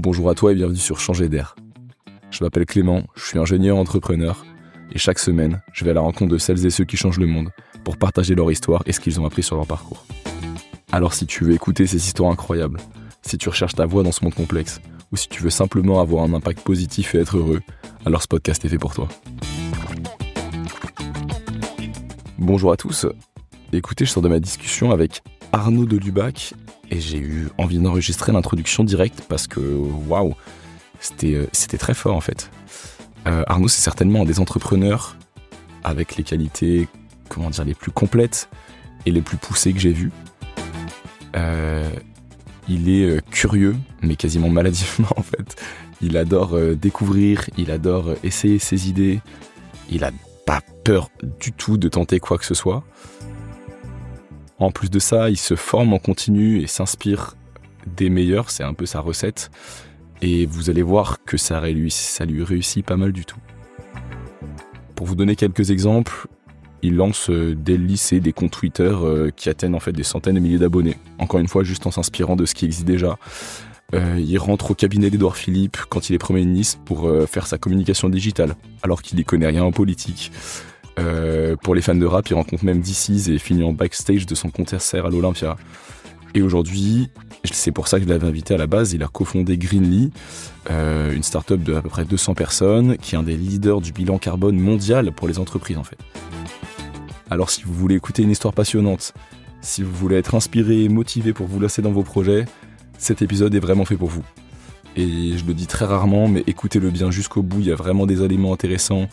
Bonjour à toi et bienvenue sur Changer d'air. Je m'appelle Clément, je suis ingénieur entrepreneur et chaque semaine, je vais à la rencontre de celles et ceux qui changent le monde pour partager leur histoire et ce qu'ils ont appris sur leur parcours. Alors si tu veux écouter ces histoires incroyables, si tu recherches ta voie dans ce monde complexe ou si tu veux simplement avoir un impact positif et être heureux, alors ce podcast est fait pour toi. Bonjour à tous. Écoutez, je sors de ma discussion avec Arnaud Delubac et j'ai eu envie d'enregistrer l'introduction directe parce que, waouh, c'était très fort en fait. Arnaud, c'est certainement un des entrepreneurs avec les qualités, les plus complètes et les plus poussées que j'ai vues. Il est curieux, mais quasiment maladivement en fait. Il adore découvrir, il adore essayer ses idées. Il a pas peur du tout de tenter quoi que ce soit. En plus de ça, il se forme en continu et s'inspire des meilleurs, c'est un peu sa recette. Et vous allez voir que ça lui réussit pas mal du tout. Pour vous donner quelques exemples, il lance dès le lycée des comptes Twitter qui atteignent en fait des centaines de milliers d'abonnés. Encore une fois, juste en s'inspirant de ce qui existe déjà. Il rentre au cabinet d'Édouard Philippe quand il est Premier ministre pour faire sa communication digitale, alors qu'il n'y connaît rien en politique. Pour les fans de rap, il rencontre même DC's et finit en backstage de son concert à l'Olympia. Et aujourd'hui, c'est pour ça que je l'avais invité à la base, il a cofondé Greenly, une start-up de à peu près 200 personnes, qui est un des leaders du bilan carbone mondial pour les entreprises en fait. Alors si vous voulez écouter une histoire passionnante, si vous voulez être inspiré et motivé pour vous lancer dans vos projets, cet épisode est vraiment fait pour vous. Et je le dis très rarement, mais écoutez-le bien jusqu'au bout, il y a vraiment des éléments intéressants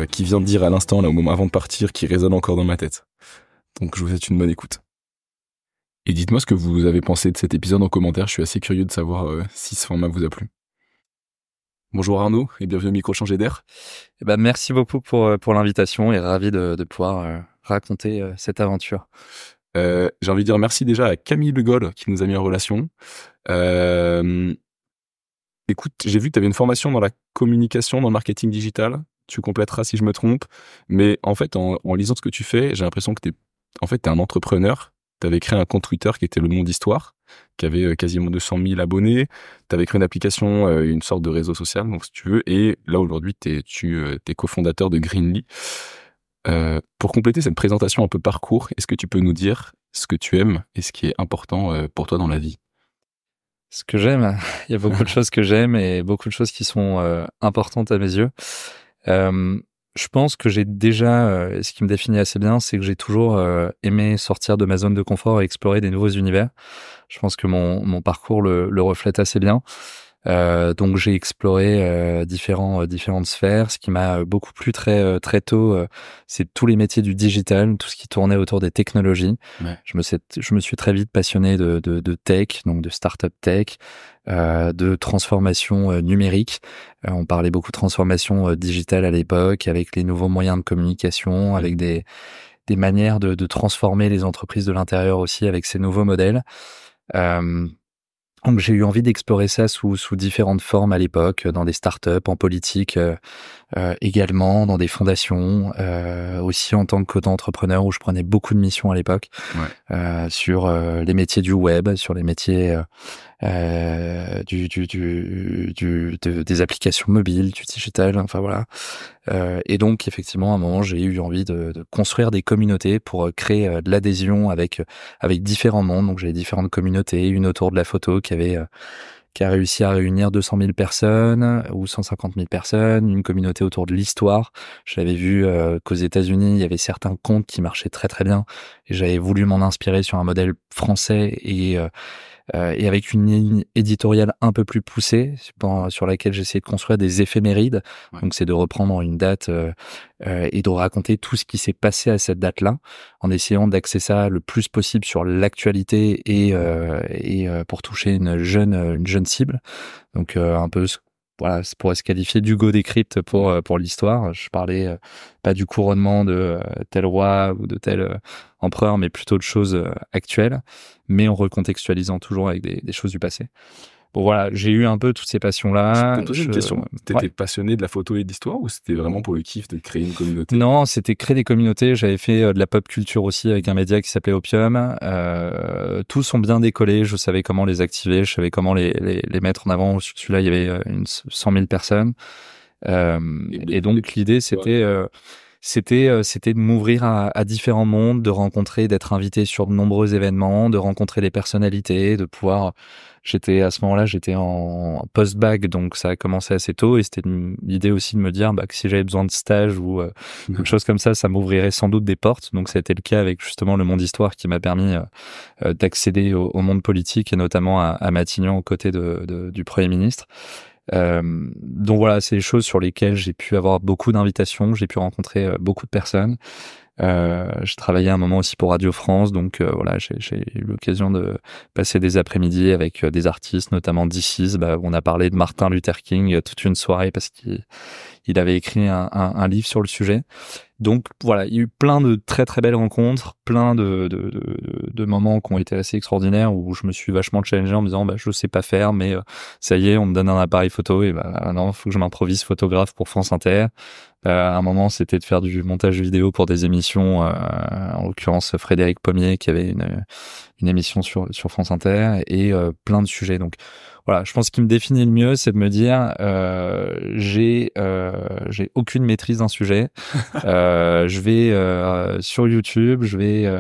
qui vient de dire à l'instant, là, au moment avant de partir, qui résonnent encore dans ma tête. Donc je vous souhaite une bonne écoute. Et dites-moi ce que vous avez pensé de cet épisode en commentaire, je suis assez curieux de savoir si ce format vous a plu. Bonjour Arnaud, et bienvenue au micro Changer d'air. Merci beaucoup pour l'invitation et ravi de pouvoir raconter cette aventure. J'ai envie de dire merci déjà à Camille Le Gaulle qui nous a mis en relation. Écoute, j'ai vu que tu avais une formation dans la communication, dans le marketing digital. Tu complèteras si je me trompe. Mais en fait, en lisant ce que tu fais, j'ai l'impression que t'es un entrepreneur. Tu avais créé un compte Twitter qui était Le Monde Histoire, qui avait quasiment 200 000 abonnés. Tu avais créé une application, une sorte de réseau social, donc si tu veux. Et là, aujourd'hui, tu es cofondateur de Greenly. Pour compléter cette présentation un peu parcours, est-ce que tu peux nous dire ce que tu aimes et ce qui est important pour toi dans la vie? Ce que j'aime, il y a beaucoup de choses que j'aime et beaucoup de choses qui sont importantes à mes yeux. Je pense que j'ai déjà, ce qui me définit assez bien, c'est que j'ai toujours aimé sortir de ma zone de confort et explorer des nouveaux univers. Je pense que mon parcours le reflète assez bien. Donc j'ai exploré différentes sphères. Ce qui m'a beaucoup plu très tôt, c'est tous les métiers du digital, tout ce qui tournait autour des technologies. Ouais. Je me suis très vite passionné de tech, donc de start-up tech, de transformation numérique. On parlait beaucoup de transformation digitale à l'époque, avec les nouveaux moyens de communication, avec des manières de transformer les entreprises de l'intérieur aussi avec ces nouveaux modèles. Donc j'ai eu envie d'explorer ça sous différentes formes à l'époque, dans des startups, en politique également, dans des fondations, aussi en tant qu'auto-entrepreneur où je prenais beaucoup de missions à l'époque, sur les métiers du web, sur les métiers des applications mobiles, du digital, enfin voilà. Et donc effectivement à un moment j'ai eu envie de construire des communautés pour créer de l'adhésion avec différents mondes. Donc j'avais différentes communautés, une autour de la photo qui a réussi à réunir 200 000 personnes ou 150 000 personnes, une communauté autour de l'histoire. J'avais vu qu'aux États-Unis il y avait certains comptes qui marchaient très très bien et j'avais voulu m'en inspirer sur un modèle français et avec une ligne éditoriale un peu plus poussée, sur laquelle j'essayais de construire des éphémérides. Ouais. Donc c'est de reprendre une date et de raconter tout ce qui s'est passé à cette date-là, en essayant d'axer ça le plus possible sur l'actualité et pour toucher une jeune cible. Donc un peu voilà, ça pourrait se qualifier d'Hugo Décrypte pour l'histoire. Je parlais pas du couronnement de tel roi ou de tel empereur, mais plutôt de choses actuelles, mais en recontextualisant toujours avec des choses du passé. Bon voilà, j'ai eu un peu toutes ces passions-là. Je peux te poser une question. T'étais passionné de la photo et de l'histoire ou c'était vraiment pour le kiff de créer une communauté? Non, c'était créer des communautés. J'avais fait de la pop culture aussi avec un média qui s'appelait Opium. Tous ont bien décollé. Je savais comment les activer. Je savais comment les mettre en avant. Sur celui-là, il y avait 100 000 personnes. Et donc l'idée, c'était de m'ouvrir à différents mondes, de rencontrer, d'être invité sur de nombreux événements, de rencontrer des personnalités, de pouvoir. À ce moment-là, j'étais en post-bac, donc ça a commencé assez tôt, et c'était l'idée aussi de me dire que si j'avais besoin de stage ou quelque chose comme ça m'ouvrirait sans doute des portes. Donc ça a été le cas avec justement le monde histoire qui m'a permis d'accéder au monde politique et notamment à Matignon aux côtés du Premier ministre. Donc voilà, c'est des choses sur lesquelles j'ai pu avoir beaucoup d'invitations, j'ai pu rencontrer beaucoup de personnes. J'ai travaillé un moment aussi pour Radio France, donc voilà, j'ai eu l'occasion de passer des après-midi avec des artistes, notamment DC's, où on a parlé de Martin Luther King toute une soirée parce qu'il avait écrit un livre sur le sujet. Donc voilà, il y a eu plein de très très belles rencontres, plein de moments qui ont été assez extraordinaires où je me suis vachement challengé en me disant je sais pas faire, mais ça y est, on me donne un appareil photo et non, faut que je m'improvise photographe pour France Inter. À un moment, c'était de faire du montage vidéo pour des émissions, en l'occurrence Frédéric Pommier qui avait une émission sur France Inter et plein de sujets. Donc voilà, je pense qu'il me définit le mieux, c'est de me dire j'ai aucune maîtrise d'un sujet. Je vais sur YouTube, je vais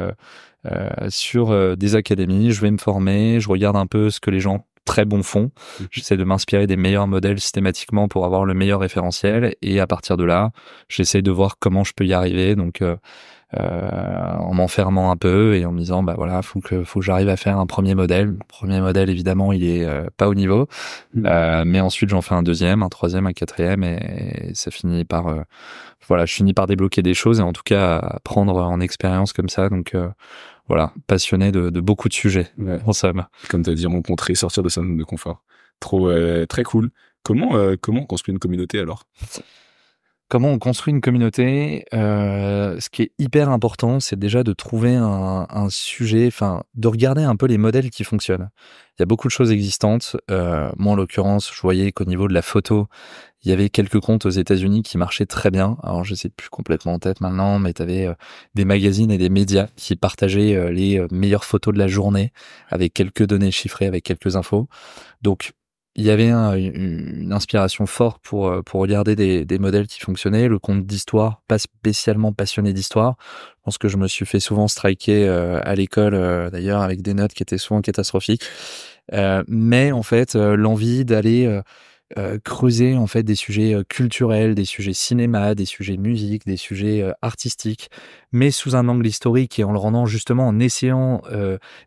sur des académies, je vais me former, je regarde un peu ce que les gens très bons font. J'essaie de m'inspirer des meilleurs modèles systématiquement pour avoir le meilleur référentiel et à partir de là, j'essaie de voir comment je peux y arriver. Donc en m'enfermant un peu et en me disant voilà, faut que j'arrive à faire un premier modèle. Le premier modèle évidemment, il est pas au niveau. Mais ensuite j'en fais un deuxième, un troisième, un quatrième et ça finit par voilà, je finis par débloquer des choses et en tout cas à prendre en expérience comme ça. Donc voilà, passionné de beaucoup de sujets, en somme. Comme tu as dit, rencontrer, sortir de sa zone de confort. Très cool. Comment on construit une communauté alors? Comment on construit une communauté? Ce qui est hyper important, c'est déjà de trouver un sujet, de regarder un peu les modèles qui fonctionnent. Il y a beaucoup de choses existantes. Moi, en l'occurrence, je voyais qu'au niveau de la photo, il y avait quelques comptes aux États-Unis qui marchaient très bien. Alors, je sais plus complètement en tête maintenant, mais tu avais des magazines et des médias qui partageaient les meilleures photos de la journée avec quelques données chiffrées, avec quelques infos. Donc, il y avait une inspiration forte pour regarder des modèles qui fonctionnaient. Le compte d'histoire, pas spécialement passionné d'histoire. Je pense que je me suis fait souvent striker à l'école, d'ailleurs, avec des notes qui étaient souvent catastrophiques. Mais en fait, l'envie d'aller creuser en fait des sujets culturels, des sujets cinéma, des sujets musique, des sujets artistiques, mais sous un angle historique et en le rendant justement en essayant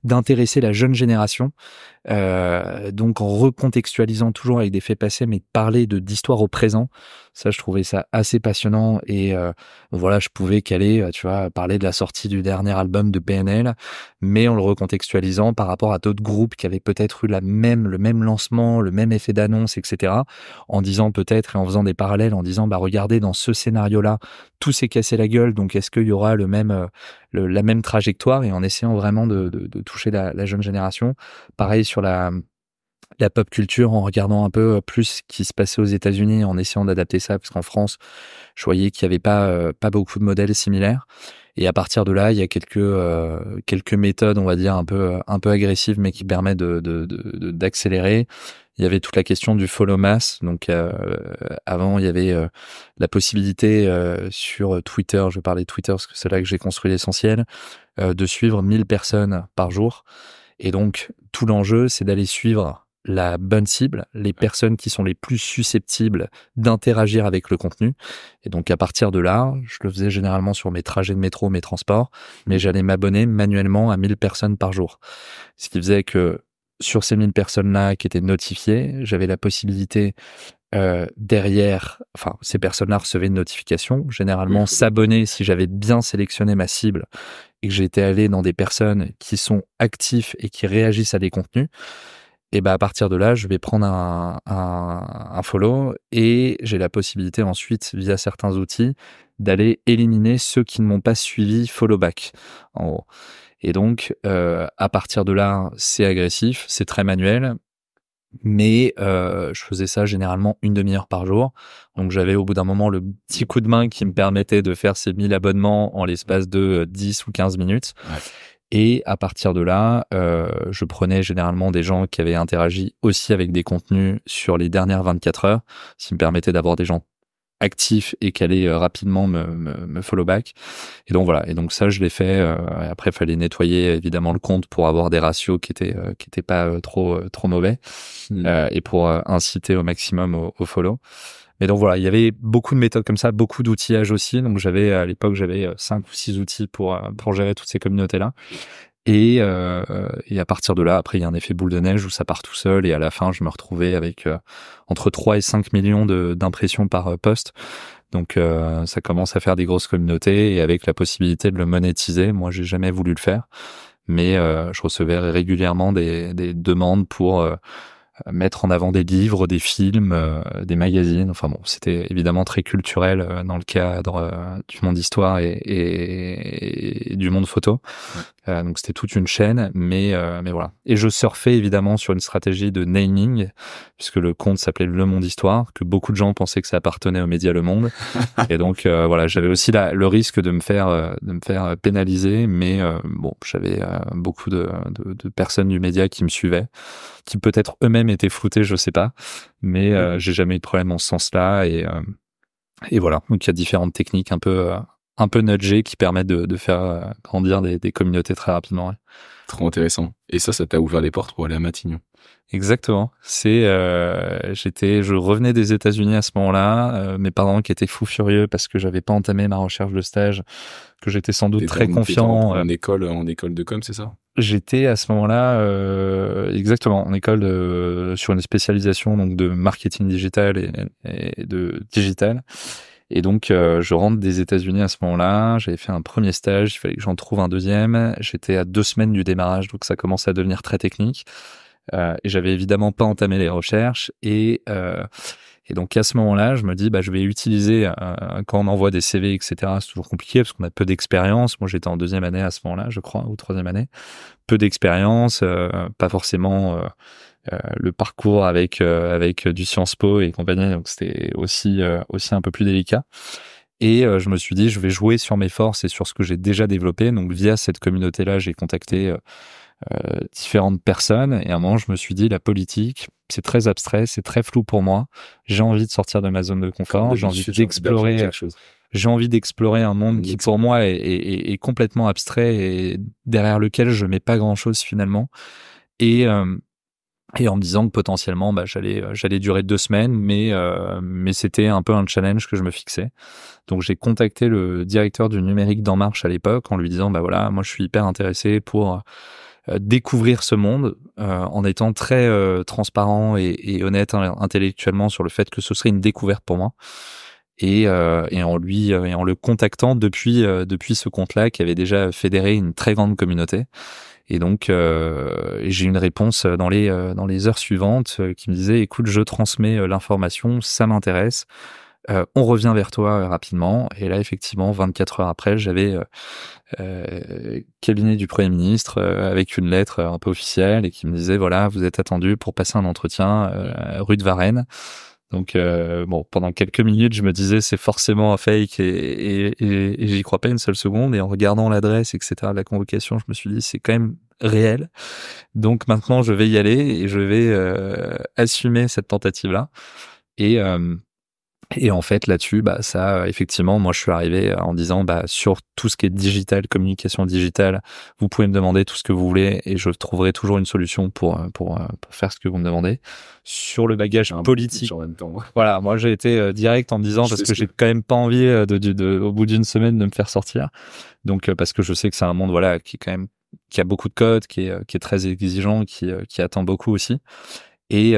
d'intéresser la jeune génération. Donc en recontextualisant toujours avec des faits passés, mais de parler d'histoire au présent. Ça, je trouvais ça assez passionnant et voilà, je pouvais caler, tu vois, parler de la sortie du dernier album de PNL, mais en le recontextualisant par rapport à d'autres groupes qui avaient peut-être eu le même lancement, le même effet d'annonce, etc. En disant peut-être et en faisant des parallèles, en disant regardez dans ce scénario-là, tout s'est cassé la gueule, donc est-ce qu'il y aura la même trajectoire et en essayant vraiment de toucher la jeune génération. Pareil sur la pop culture en regardant un peu plus ce qui se passait aux États-Unis en essayant d'adapter ça parce qu'en France je voyais qu'il y avait pas beaucoup de modèles similaires et à partir de là il y a quelques méthodes on va dire un peu agressives mais qui permettent d'accélérer. Il y avait toute la question du follow mass. Donc avant il y avait la possibilité sur Twitter, je vais parler de Twitter parce que c'est là que j'ai construit l'essentiel, de suivre 1000 personnes par jour. Et donc, tout l'enjeu, c'est d'aller suivre la bonne cible, les personnes qui sont les plus susceptibles d'interagir avec le contenu. Et donc, à partir de là, je le faisais généralement sur mes trajets de métro, mes transports, mais j'allais m'abonner manuellement à 1000 personnes par jour. Ce qui faisait que sur ces 1000 personnes-là qui étaient notifiées, j'avais la possibilité derrière, ces personnes-là recevaient une notification, généralement s'abonner si j'avais bien sélectionné ma cible et que j'étais allé dans des personnes qui sont actifs et qui réagissent à des contenus, et à partir de là, je vais prendre un follow et j'ai la possibilité ensuite, via certains outils, d'aller éliminer ceux qui ne m'ont pas suivi follow back, en gros. Et donc, à partir de là, c'est agressif, c'est très manuel. Mais je faisais ça généralement une demi-heure par jour. Donc j'avais au bout d'un moment le petit coup de main qui me permettait de faire ces 1000 abonnements en l'espace de 10 ou 15 minutes. Ouais. Et à partir de là, je prenais généralement des gens qui avaient interagi aussi avec des contenus sur les dernières 24 heures, ce qui me permettait d'avoir des gens actifs et qui allaient rapidement me follow back. Et donc voilà. Et donc ça, je l'ai fait. Après, il fallait nettoyer évidemment le compte pour avoir des ratios qui étaient pas trop mauvais et pour inciter au maximum au follow. Mais donc voilà, il y avait beaucoup de méthodes comme ça, beaucoup d'outillage aussi. Donc à l'époque, j'avais 5 ou 6 outils pour gérer toutes ces communautés-là. Et à partir de là, après, il y a un effet boule de neige où ça part tout seul. Et à la fin, je me retrouvais avec entre 3 et 5 millions d'impressions par post. Donc ça commence à faire des grosses communautés et avec la possibilité de le monétiser. Moi, j'ai jamais voulu le faire, mais je recevais régulièrement des demandes pour mettre en avant des livres, des films, des magazines. Enfin bon, c'était évidemment très culturel dans le cadre du monde histoire et du monde photo. Donc c'était toute une chaîne, mais voilà. Et je surfais évidemment sur une stratégie de naming, puisque le compte s'appelait Le Monde Histoire, que beaucoup de gens pensaient que ça appartenait aux médias Le Monde. Et donc voilà, j'avais aussi le risque de me faire pénaliser, mais bon, j'avais beaucoup de personnes du média qui me suivaient, qui peut-être eux-mêmes étaient floutés, je sais pas, mais j'ai jamais eu de problème en ce sens-là. Et voilà, donc il y a différentes techniques un peu nudgées qui permettent de faire grandir des communautés très rapidement. Ouais. Trop intéressant. Et ça t'a ouvert les portes pour aller à Matignon. Exactement. Je revenais des États-Unis à ce moment-là. Mes parents qui étaient fous furieux parce que j'avais pas entamé ma recherche de stage, que j'étais sans doute très confiant. En école de com, c'est ça? J'étais à ce moment-là, exactement, en école sur une spécialisation donc de marketing digital et de digital. Et donc, je rentre des États-Unis à ce moment-là. J'avais fait un premier stage, il fallait que j'en trouve un deuxième. J'étais à 2 semaines du démarrage, donc ça commençait à devenir très technique. Et j'avais évidemment pas entamé les recherches. Et donc à ce moment-là, je me dis, je vais utiliser quand on envoie des CV, etc. C'est toujours compliqué parce qu'on a peu d'expérience. Moi, j'étais en 2e année à ce moment-là, je crois, ou 3e année. Peu d'expérience, pas forcément le parcours avec du Sciences Po et compagnie. Donc c'était aussi un peu plus délicat. Et je me suis dit, je vais jouer sur mes forces et sur ce que j'ai déjà développé. Donc via cette communauté-là, j'ai contacté différentes personnes. Et à un moment, je me suis dit, la politique, c'est très abstrait, c'est très flou pour moi. J'ai envie de sortir de ma zone de confort. J'ai envie d'explorer. J'ai envie d'explorer un monde qui, pour moi, est complètement abstrait et derrière lequel je mets pas grand-chose finalement. Et en me disant que potentiellement, j'allais durer 2 semaines, mais c'était un peu un challenge que je me fixais. Donc j'ai contacté le directeur du numérique d'En Marche à l'époque en lui disant, voilà, moi je suis hyper intéressé pour découvrir ce monde en étant très transparent et honnête intellectuellement sur le fait que ce serait une découverte pour moi. Et en le contactant depuis ce compte-là qui avait déjà fédéré une très grande communauté. Et donc j'ai eu une réponse dans les heures suivantes qui me disait, écoute, je transmets l'information, ça m'intéresse. On revient vers toi rapidement. Et là, effectivement, 24 heures après, j'avais cabinet du Premier ministre avec une lettre un peu officielle et qui me disait, voilà, vous êtes attendu pour passer un entretien rue de Varennes. Donc pendant quelques minutes, je me disais c'est forcément un fake et j'y crois pas une seule seconde. Et en regardant l'adresse, etc. de la convocation, je me suis dit c'est quand même réel. Donc maintenant, je vais y aller et je vais assumer cette tentative-là. Et en fait, là-dessus, ça, effectivement, moi, je suis arrivé en disant, sur tout ce qui est digital, communication digitale, vous pouvez me demander tout ce que vous voulez et je trouverai toujours une solution pour faire ce que vous me demandez. Sur le bagage politique, en même temps. Voilà, moi, j'ai été direct en me disant, parce que j'ai quand même pas envie au bout d'une semaine de me faire sortir. Donc, parce que je sais que c'est un monde, voilà, qui a beaucoup de codes, qui est très exigeant, qui attend beaucoup aussi. Et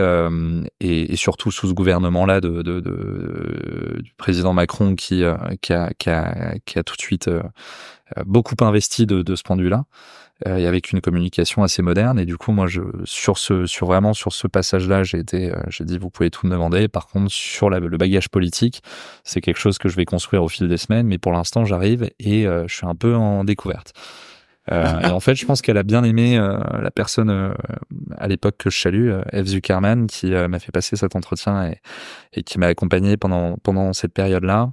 surtout sous ce gouvernement-là du président Macron qui a tout de suite beaucoup investi de ce point de vue-là, et avec une communication assez moderne. Et du coup, moi, sur ce passage-là, j'ai dit, vous pouvez tout me demander. Par contre, sur le bagage politique, c'est quelque chose que je vais construire au fil des semaines. Mais pour l'instant, j'arrive et je suis un peu en découverte. Et en fait, je pense qu'elle a bien aimé la personne à l'époque que je salue, Eve Zuckerman, qui m'a fait passer cet entretien et qui m'a accompagné pendant cette période-là,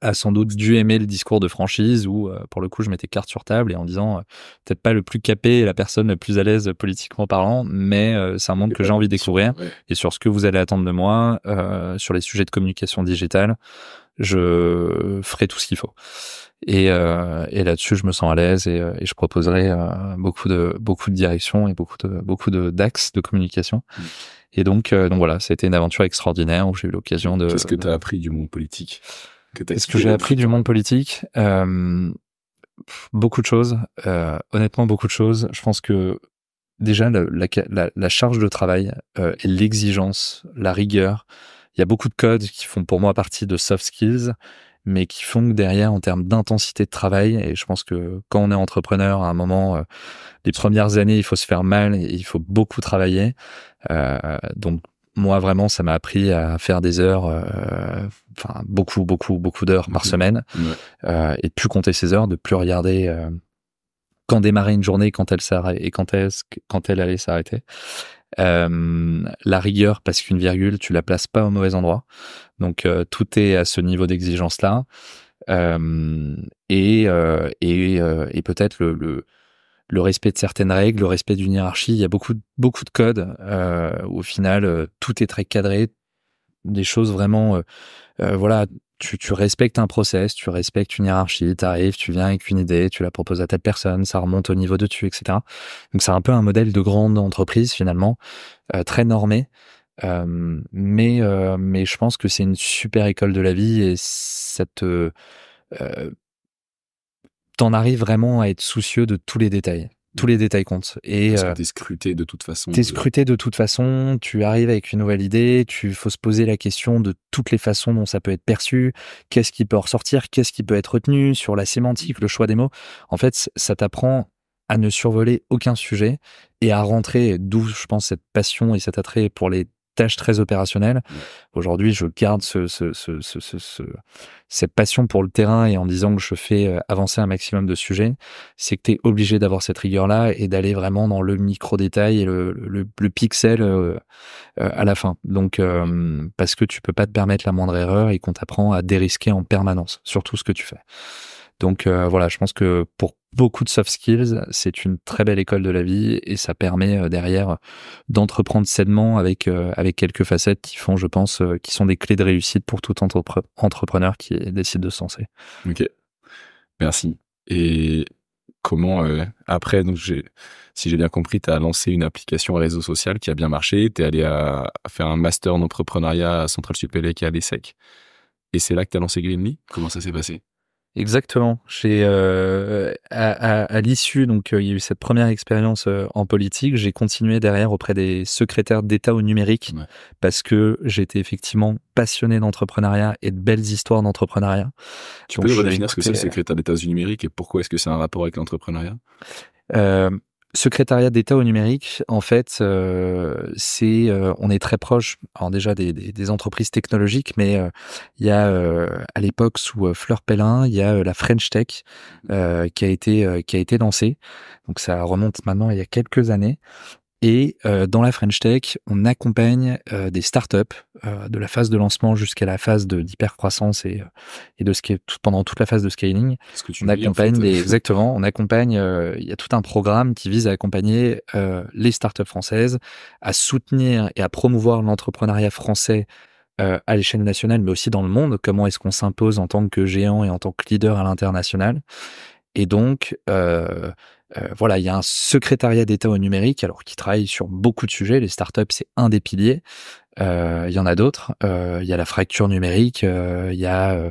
a sans doute dû aimer le discours de franchise où, pour le coup, je mettais carte sur table et en disant peut-être pas le plus capé et la personne la plus à l'aise politiquement parlant, mais c'est un monde que j'ai envie de découvrir. Ouais. Et sur ce que vous allez attendre de moi, sur les sujets de communication digitale, je ferai tout ce qu'il faut. Et là-dessus, je me sens à l'aise et je proposerai beaucoup de directions et beaucoup de d'axes de communication. Et donc voilà, ça a été une aventure extraordinaire où j'ai eu l'occasion de... Qu'est-ce que tu as appris du monde politique? Qu'est-ce que j'ai appris du monde politique? Beaucoup de choses. Honnêtement, beaucoup de choses. Je pense que déjà, la charge de travail et l'exigence, la rigueur, il y a beaucoup de codes qui font pour moi partie de soft skills, mais qui font que derrière, en termes d'intensité de travail, et je pense que quand on est entrepreneur, à un moment, les premières années, il faut se faire mal et il faut beaucoup travailler. Donc, moi, vraiment, ça m'a appris à faire des heures, enfin, beaucoup d'heures par semaine, et de plus compter ses heures, de plus regarder quand démarrer une journée, quand elle s'arrête et quand elle allait s'arrêter. La rigueur, parce qu'une virgule, tu la places pas au mauvais endroit. Donc, tout est à ce niveau d'exigence-là. Et peut-être le respect de certaines règles, le respect d'une hiérarchie. Il y a beaucoup de codes où au final, tout est très cadré. Des choses vraiment, voilà, tu respectes un process, tu respectes une hiérarchie, t'arrives, tu viens avec une idée, tu la proposes à telle personne, ça remonte au niveau de dessus, etc. Donc c'est un peu un modèle de grande entreprise finalement, très normé. Mais je pense que c'est une super école de la vie et ça t'en arrives vraiment à être soucieux de tous les détails. Tous les détails comptent. Et parce que t'es scruté de toute façon. T'es scruté de toute façon, tu arrives avec une nouvelle idée, faut se poser la question de toutes les façons dont ça peut être perçu, qu'est-ce qui peut en ressortir, qu'est-ce qui peut être retenu, sur la sémantique, le choix des mots. En fait, ça t'apprend à ne survoler aucun sujet et à rentrer, d'où je pense cette passion et cet attrait pour les tâches très opérationnelles. Aujourd'hui, je garde cette passion pour le terrain et en disant que je fais avancer un maximum de sujets, c'est que tu es obligé d'avoir cette rigueur-là et d'aller vraiment dans le micro-détail et le pixel à la fin. Donc, parce que tu peux pas te permettre la moindre erreur et qu'on t'apprend à dérisquer en permanence sur tout ce que tu fais. Donc voilà, je pense que pour beaucoup de soft skills, c'est une très belle école de la vie et ça permet derrière d'entreprendre sainement avec quelques facettes qui font, je pense, qui sont des clés de réussite pour tout entrepreneur qui décide de se lancer. Ok, merci. Et comment après, donc si j'ai bien compris, tu as lancé une application réseau social qui a bien marché, tu es allé à faire un master en entrepreneuriat à Centrale Supélec et à l'ESSEC. Et c'est là que tu as lancé Greenly? Comment ça s'est passé? Exactement. À l'issue, donc il y a eu cette première expérience en politique. J'ai continué derrière auprès des secrétaires d'État au numérique parce que j'étais effectivement passionné d'entrepreneuriat et de belles histoires d'entrepreneuriat. Tu peux redéfinir ce que c'est le secrétaire d'État au numérique et pourquoi est-ce que c'est un rapport avec l'entrepreneuriat? Secrétariat d'État au numérique, en fait, on est très proche, alors déjà des entreprises technologiques, mais il y a à l'époque sous Fleur Pellin, il y a la French Tech qui a été lancée. Donc ça remonte maintenant il y a quelques années. Et dans la French Tech, on accompagne des startups de la phase de lancement jusqu'à la phase d'hypercroissance et de pendant toute la phase de scaling. On accompagne exactement. On accompagne. Il y a tout un programme qui vise à accompagner les startups françaises, à soutenir et à promouvoir l'entrepreneuriat français à l'échelle nationale, mais aussi dans le monde. Comment est-ce qu'on s'impose en tant que géant et en tant que leader à l'international? Et donc, voilà, il y a un secrétariat d'État au numérique, alors qui travaille sur beaucoup de sujets. Les startups, c'est un des piliers. Il y en a d'autres. Il y a la fracture numérique. Il y a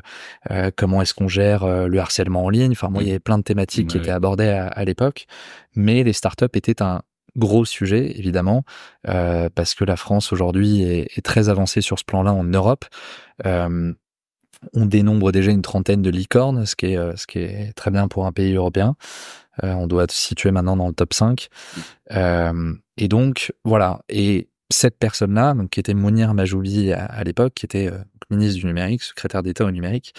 comment est-ce qu'on gère le harcèlement en ligne. Enfin, moi, il y avait plein de thématiques qui étaient abordées à l'époque. Mais les startups étaient un gros sujet, évidemment, parce que la France aujourd'hui est très avancée sur ce plan-là en Europe. On dénombre déjà une trentaine de licornes, ce qui est très bien pour un pays européen. On doit se situer maintenant dans le top 5. Et donc, voilà. Et cette personne-là, donc, qui était Mounir Majoubi à l'époque, qui était ministre du numérique, secrétaire d'État au numérique,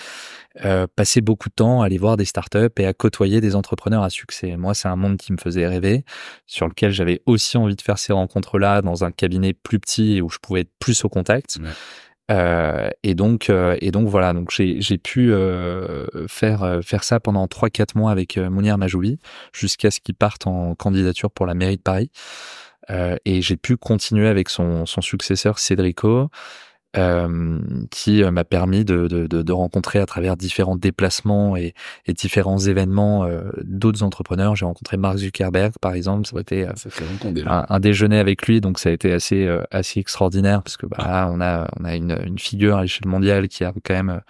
passer beaucoup de temps à aller voir des startups et à côtoyer des entrepreneurs à succès. Moi, c'est un monde qui me faisait rêver, sur lequel j'avais aussi envie de faire ces rencontres-là dans un cabinet plus petit où je pouvais être plus au contact. Ouais. Et donc voilà, donc j'ai pu faire ça pendant 3-4 mois avec Mounir Majoubi jusqu'à ce qu'il parte en candidature pour la mairie de Paris. Et j'ai pu continuer avec son successeur Cédrico, qui m'a permis de rencontrer à travers différents déplacements et différents événements d'autres entrepreneurs. J'ai rencontré Mark Zuckerberg, par exemple. Ça a été Ça fait longtemps déjà. un déjeuner avec lui, donc ça a été assez extraordinaire parce que on a une figure à l'échelle mondiale qui a quand même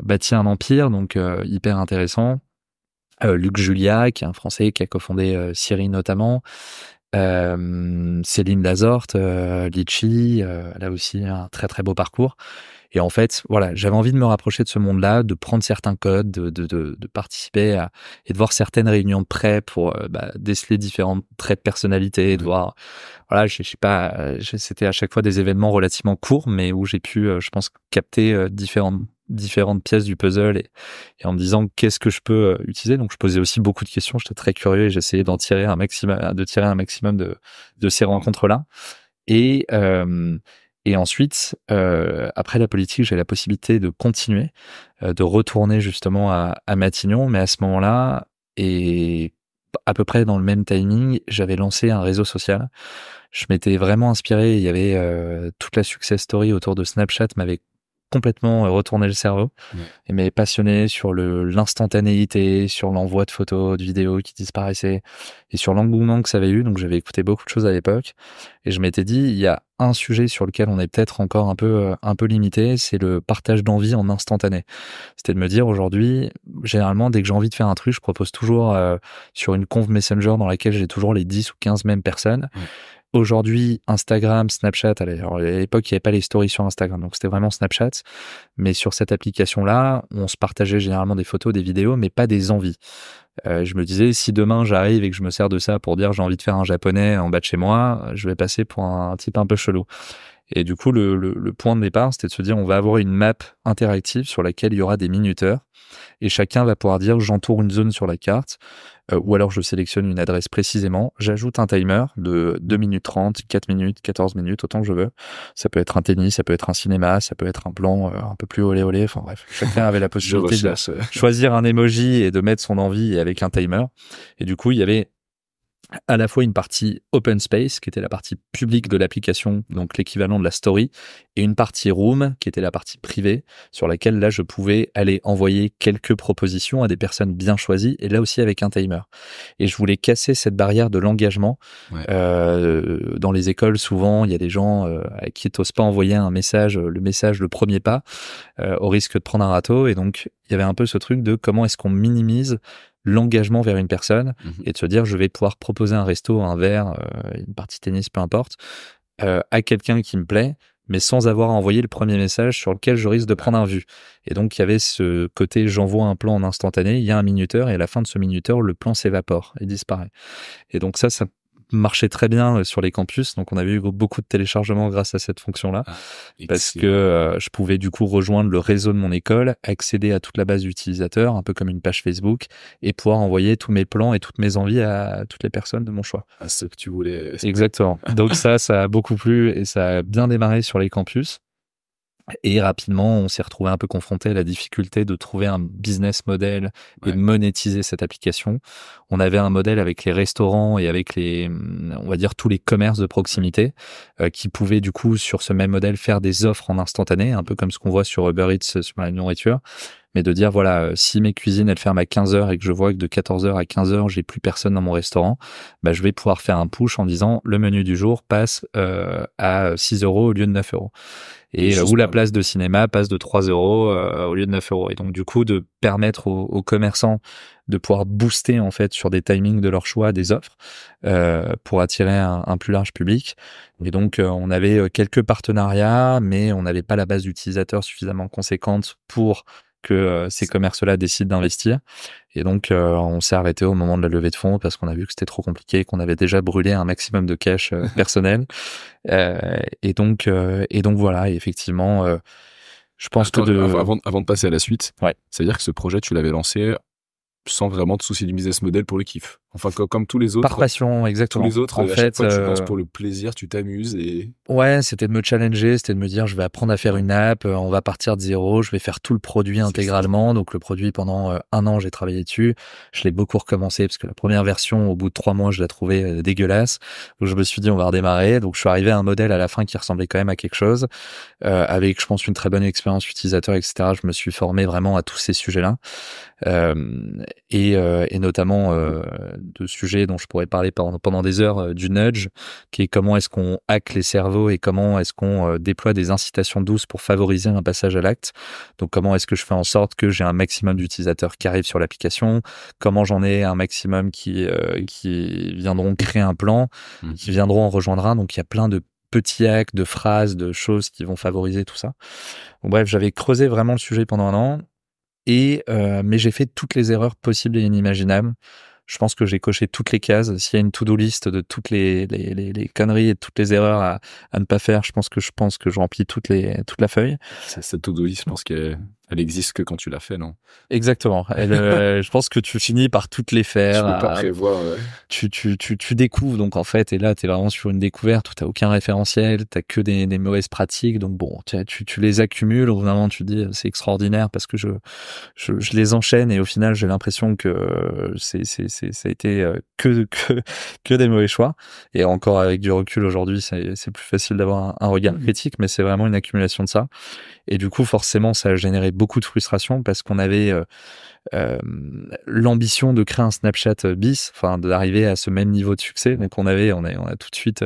bâti un empire, donc hyper intéressant. Luc Julia, qui est un Français qui a cofondé Siri notamment. Céline Lazorte, Litchi, elle a aussi un très très beau parcours. Et en fait, voilà, j'avais envie de me rapprocher de ce monde-là, de prendre certains codes, de participer et de voir certaines réunions de près pour déceler différents traits de personnalité, de voir, voilà, je sais pas, c'était à chaque fois des événements relativement courts, mais où j'ai pu, je pense, capter différentes pièces du puzzle et en me disant qu'est-ce que je peux utiliser. Donc je posais aussi beaucoup de questions, j'étais très curieux et j'essayais tirer un maximum de ces rencontres-là. Et ensuite, après la politique, j'ai la possibilité de continuer, de retourner justement à Matignon, mais à ce moment-là, et à peu près dans le même timing, j'avais lancé un réseau social. Je m'étais vraiment inspiré, il y avait toute la success story autour de Snapchat m'avait complètement retourné le cerveau et m'avait passionné sur l'instantanéité, sur l'envoi de photos, de vidéos qui disparaissaient et sur l'engouement que ça avait eu. Donc j'avais écouté beaucoup de choses à l'époque et je m'étais dit il y a un sujet sur lequel on est peut-être encore un peu limité, c'est le partage d'envie en instantané. C'était de me dire aujourd'hui, généralement dès que j'ai envie de faire un truc, je propose toujours sur une conf Messenger dans laquelle j'ai toujours les 10 ou 15 mêmes personnes. Aujourd'hui, Instagram, Snapchat, alors à l'époque, il n'y avait pas les stories sur Instagram, donc c'était vraiment Snapchat. Mais sur cette application-là, on se partageait généralement des photos, des vidéos, mais pas des envies. Je me disais, si demain j'arrive et que je me sers de ça pour dire j'ai envie de faire un japonais en bas de chez moi, je vais passer pour un type un peu chelou. Et du coup, le point de départ, c'était de se dire on va avoir une map interactive sur laquelle il y aura des minuteurs et chacun va pouvoir dire j'entoure une zone sur la carte ou alors je sélectionne une adresse précisément, j'ajoute un timer de 2 minutes 30, 4 minutes, 14 minutes, autant que je veux. Ça peut être un tennis, ça peut être un cinéma, ça peut être un plan un peu plus olé olé, enfin bref, chacun avait la possibilité de choisir un emoji et de mettre son envie avec un timer. Et du coup, il y avait à la fois une partie open space, qui était la partie publique de l'application, donc l'équivalent de la story, et une partie room, qui était la partie privée, sur laquelle là je pouvais aller envoyer quelques propositions à des personnes bien choisies, et là aussi avec un timer. Et je voulais casser cette barrière de l'engagement. Dans les écoles, souvent, il y a des gens qui n'osent pas envoyer un message, le premier pas, au risque de prendre un râteau, et donc il y avait un peu ce truc de comment est-ce qu'on minimise l'engagement vers une personne et de se dire je vais pouvoir proposer un resto, un verre, une partie tennis, peu importe, à quelqu'un qui me plaît, mais sans avoir à envoyer le premier message sur lequel je risque de prendre un vu. Et donc il y avait ce côté j'envoie un plan en instantané, il y a un minuteur et à la fin de ce minuteur, le plan s'évapore et disparaît. Et donc ça marchait très bien sur les campus, donc on avait eu beaucoup de téléchargements grâce à cette fonction-là, parce que je pouvais du coup rejoindre le réseau de mon école, accéder à toute la base d'utilisateurs, un peu comme une page Facebook, et pouvoir envoyer tous mes plans et toutes mes envies à toutes les personnes de mon choix. À ce que tu voulais. Exactement. Donc ça a beaucoup plu et ça a bien démarré sur les campus. Et rapidement, on s'est retrouvé un peu confronté à la difficulté de trouver un business model et de monétiser cette application. On avait un modèle avec les restaurants et avec on va dire, tous les commerces de proximité qui pouvaient, du coup, sur ce même modèle, faire des offres en instantané, un peu comme ce qu'on voit sur Uber Eats, sur la nourriture. Mais de dire, voilà, si mes cuisines, elles ferment à 15h et que je vois que de 14h à 15h, j'ai plus personne dans mon restaurant, je vais pouvoir faire un push en disant, le menu du jour passe à 6 € au lieu de 9 €. Et où la place de cinéma passe de 3 € au lieu de 9 €. Et donc, du coup, de permettre aux commerçants de pouvoir booster, en fait, sur des timings de leur choix, des offres, pour attirer un plus large public. Et donc, on avait quelques partenariats, mais on n'avait pas la base d'utilisateurs suffisamment conséquente pour que ces commerces-là décident d'investir. Et donc, on s'est arrêté au moment de la levée de fonds parce qu'on a vu que c'était trop compliqué, qu'on avait déjà brûlé un maximum de cash personnel. Et donc voilà, et effectivement, Je pense Attends, que avant de passer à la suite, Ouais. ça veut dire que ce projet, tu l'avais lancé sans vraiment te soucier du business model pour le kiff. Enfin, comme tous les autres. Par passion, Tous exactement. les autres, En à chaque fait, fois, tu lances pour le plaisir, tu t'amuses et... ouais, c'était de me challenger, c'était de me dire, je vais apprendre à faire une app, on va partir de zéro, je vais faire tout le produit intégralement. Donc le produit, pendant 1 an, j'ai travaillé dessus. Je l'ai beaucoup recommencé parce que la première version, au bout de 3 mois, je la trouvais dégueulasse. Donc je me suis dit, on va redémarrer. Donc je suis arrivé à un modèle à la fin qui ressemblait quand même à quelque chose, avec, je pense, une très bonne expérience utilisateur, etc. Je me suis formé vraiment à tous ces sujets-là. Et notamment de sujets dont je pourrais parler pendant des heures, du nudge, qui est comment est-ce qu'on hack les cerveaux et comment est-ce qu'on déploie des incitations douces pour favoriser un passage à l'acte. Donc comment est-ce que je fais en sorte que j'ai un maximum d'utilisateurs qui arrivent sur l'application, comment j'en ai un maximum qui viendront créer un plan, qui viendront en rejoindre un. Donc il y a plein de petits hacks, de phrases, de choses qui vont favoriser tout ça. Donc, bref, j'avais creusé vraiment le sujet pendant 1 an. Mais j'ai fait toutes les erreurs possibles et inimaginables. Je pense que j'ai coché toutes les cases. S'il y a une to-do list de toutes les conneries et de toutes les erreurs à ne pas faire, je pense que je remplis toute la feuille. Cette to-do list, je pense qu'elle existe que quand tu l'as fait, non? Exactement. Je pense que tu finis par toutes les faire. Tu peux pas prévoir. Ouais. Tu découvres, donc en fait, et là, tu es vraiment sur une découverte où tu n'as aucun référentiel, tu n'as que des mauvaises pratiques. Donc bon, tu les accumules. Au bout d'un moment, tu te dis, c'est extraordinaire parce que je les enchaîne et au final, j'ai l'impression que ça a été que des mauvais choix. Et encore avec du recul aujourd'hui, c'est plus facile d'avoir un regard critique, mais c'est vraiment une accumulation de ça. Et du coup, forcément, ça a généré beaucoup de frustration parce qu'on avait l'ambition de créer un Snapchat bis, enfin d'arriver à ce même niveau de succès. Donc on a tout de suite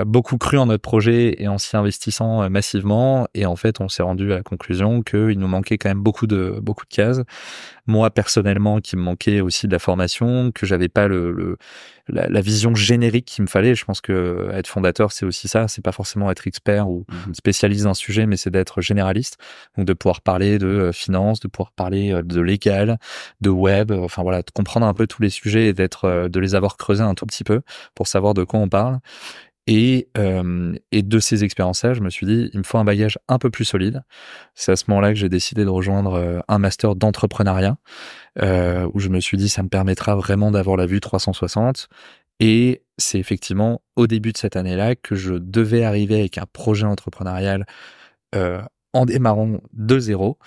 beaucoup cru en notre projet et en s'y investissant massivement. Et en fait, on s'est rendu à la conclusion qu'il nous manquait quand même beaucoup de cases. Moi, personnellement, qui me manquait aussi de la formation, que j'avais pas la vision générique qu'il me fallait. Je pense que être fondateur, c'est aussi ça. C'est pas forcément être expert ou spécialiste d'un sujet, mais c'est d'être généraliste. Donc, de pouvoir parler de finance, de pouvoir parler de légal, de web. Enfin, voilà, de comprendre un peu tous les sujets et de les avoir creusés un tout petit peu pour savoir de quoi on parle. Et de ces expériences-là, je me suis dit, il me faut un bagage un peu plus solide. C'est à ce moment-là que j'ai décidé de rejoindre un master d'entrepreneuriat, où je me suis dit, ça me permettra vraiment d'avoir la vue 360. Et c'est effectivement au début de cette année-là que je devais arriver avec un projet entrepreneurial en démarrant de zéro.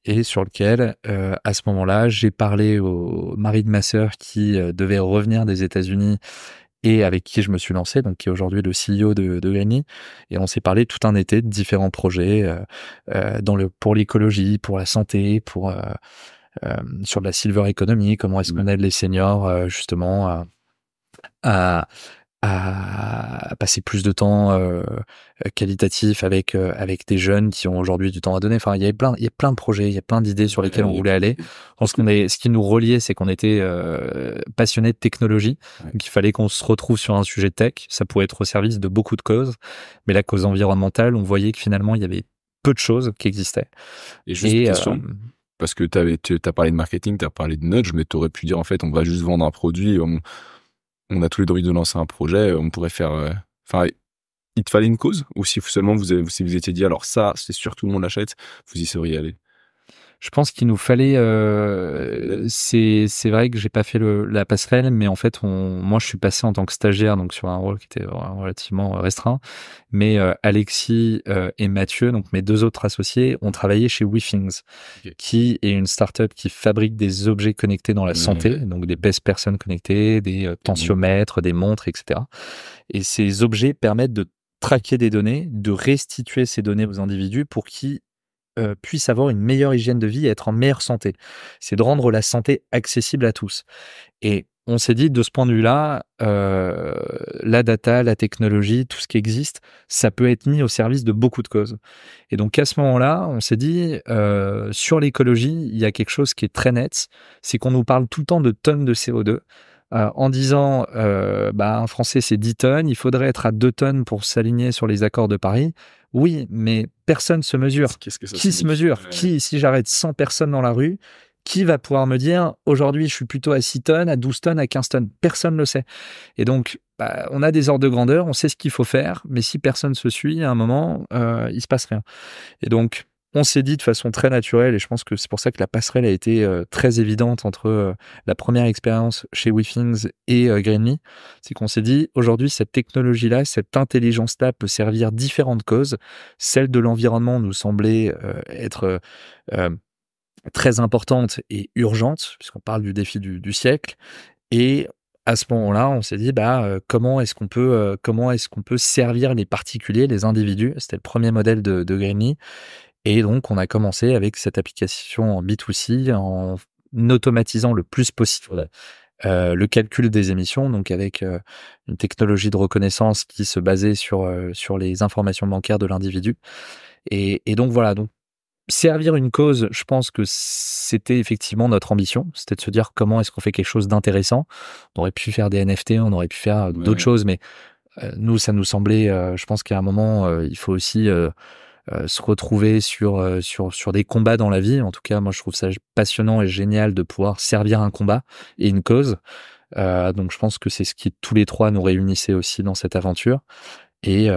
Et sur lequel, à ce moment-là, j'ai parlé au mari de ma sœur qui devait revenir des États-Unis et avec qui je me suis lancé, donc qui est aujourd'hui le CEO de Granny. Et on s'est parlé tout un été de différents projets pour l'écologie, pour la santé, sur la silver economy, comment est-ce qu'on aide les seniors justement à passer plus de temps qualitatif avec des jeunes qui ont aujourd'hui du temps à donner. Enfin, il y a plein de projets, il y a plein d'idées sur lesquelles on voulait aller. Je pense ce qui nous reliait, c'est qu'on était passionnés de technologie. Donc, il fallait qu'on se retrouve sur un sujet tech. Ça pouvait être au service de beaucoup de causes. Mais la cause environnementale, on voyait que finalement, il y avait peu de choses qui existaient. Et juste une question. Parce que t'as parlé de marketing, t'as parlé de nudge, mais t'aurais pu dire, en fait, on va juste vendre un produit, on a tous les deux envie de lancer un projet, on pourrait faire... Enfin, il te fallait une cause? Ou si seulement si vous étiez dit, alors ça, c'est sûr, tout le monde l'achète, vous y seriez allé? Je pense qu'il nous fallait... c'est vrai que j'ai pas fait la passerelle, mais en fait, moi, je suis passé en tant que stagiaire, donc sur un rôle qui était relativement restreint. Mais Alexis et Mathieu, donc mes 2 autres associés, ont travaillé chez WeThings, qui est une startup qui fabrique des objets connectés dans la santé, donc des best personnes connectées, des tensiomètres, des montres, etc. Et ces objets permettent de traquer des données, de restituer ces données aux individus pour qu'ils puissent avoir une meilleure hygiène de vie et être en meilleure santé. C'est de rendre la santé accessible à tous. Et on s'est dit, de ce point de vue-là, la data, la technologie, tout ce qui existe, ça peut être mis au service de beaucoup de causes. Et donc, à ce moment-là, on s'est dit, sur l'écologie, il y a quelque chose qui est très net, c'est qu'on nous parle tout le temps de tonnes de CO2, en disant, un Français, c'est 10 tonnes, il faudrait être à 2 tonnes pour s'aligner sur les accords de Paris. Oui, mais personne se mesure. Qu'est-ce que ça Qui se mesure? Si j'arrête 100 personnes dans la rue, qui va pouvoir me dire, aujourd'hui, je suis plutôt à 6 tonnes, à 12 tonnes, à 15 tonnes? Personne ne le sait. Et donc, on a des ordres de grandeur, on sait ce qu'il faut faire, mais si personne se suit, à un moment, il se passe rien. Et donc, on s'est dit de façon très naturelle, et je pense que c'est pour ça que la passerelle a été très évidente entre la première expérience chez WeThings et Greenly, c'est qu'on s'est dit, aujourd'hui, cette technologie-là, cette intelligence-là peut servir différentes causes. Celle de l'environnement nous semblait être très importante et urgente, puisqu'on parle du défi du siècle. Et à ce moment-là, on s'est dit, comment est-ce qu'on peut servir les particuliers, les individus? C'était le premier modèle de Greenly. Et donc, on a commencé avec cette application en B2C, en automatisant le plus possible le calcul des émissions, donc avec une technologie de reconnaissance qui se basait sur les informations bancaires de l'individu. Et donc, voilà. Donc, servir une cause, je pense que c'était effectivement notre ambition. C'était de se dire comment est-ce qu'on fait quelque chose d'intéressant. On aurait pu faire des NFT, on aurait pu faire d'autres choses, mais nous, ça nous semblait, je pense qu'à un moment, il faut aussi se retrouver sur des combats dans la vie. En tout cas, moi, je trouve ça passionnant et génial de pouvoir servir un combat et une cause. Donc, je pense que c'est ce qui, tous les trois, nous réunissait aussi dans cette aventure. Et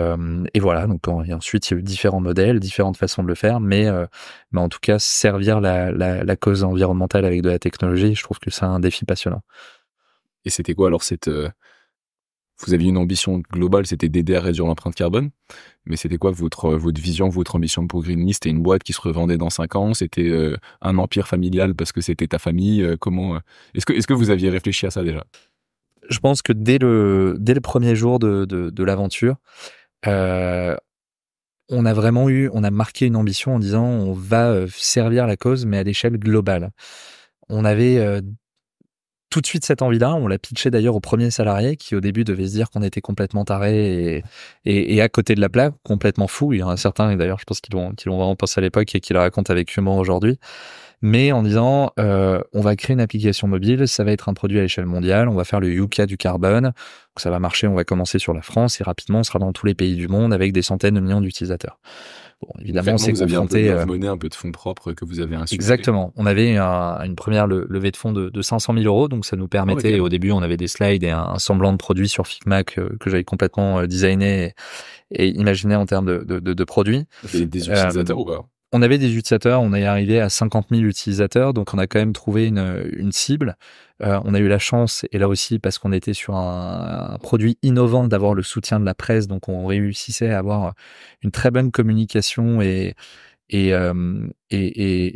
voilà. Donc, et ensuite, il y a eu différents modèles, différentes façons de le faire, mais en tout cas, servir la cause environnementale avec de la technologie, je trouve que c'est un défi passionnant. Et c'était quoi alors vous aviez une ambition globale, c'était d'aider à réduire l'empreinte carbone, mais c'était quoi votre vision, votre ambition pour Greenly? C'était une boîte qui se revendait dans 5 ans, c'était un empire familial parce que c'était ta famille, comment est-ce que vous aviez réfléchi à ça déjà? Je pense que dès le premier jour de l'aventure, on a marqué une ambition en disant on va servir la cause, mais à l'échelle globale. On avait tout de suite cette envie-là. On l'a pitché d'ailleurs aux premiers salariés qui au début devaient se dire qu'on était complètement tarés et à côté de la plaque, complètement fous. Il y en a certains, et d'ailleurs je pense qu'ils l'ont vraiment pensé à l'époque et qui le racontent avec humour aujourd'hui. Mais en disant, on va créer une application mobile, ça va être un produit à l'échelle mondiale, on va faire le Yuka du carbone, donc ça va marcher, on va commencer sur la France et rapidement on sera dans tous les pays du monde avec des centaines de millions d'utilisateurs. Bon, évidemment, on s'est confronté... Vous aviez un peu de fonds propres que vous avez insufflé. Exactement. On avait une première levée de fonds de 500 000 euros, donc ça nous permettait, au début, on avait des slides et un semblant de produit sur Figma que j'avais complètement designé et imaginé en termes de produits. Des utilisateurs ou pas? On avait des utilisateurs, on est arrivé à 50 000 utilisateurs, donc on a quand même trouvé une cible. On a eu la chance, et là aussi parce qu'on était sur un produit innovant, d'avoir le soutien de la presse, donc on réussissait à avoir une très bonne communication et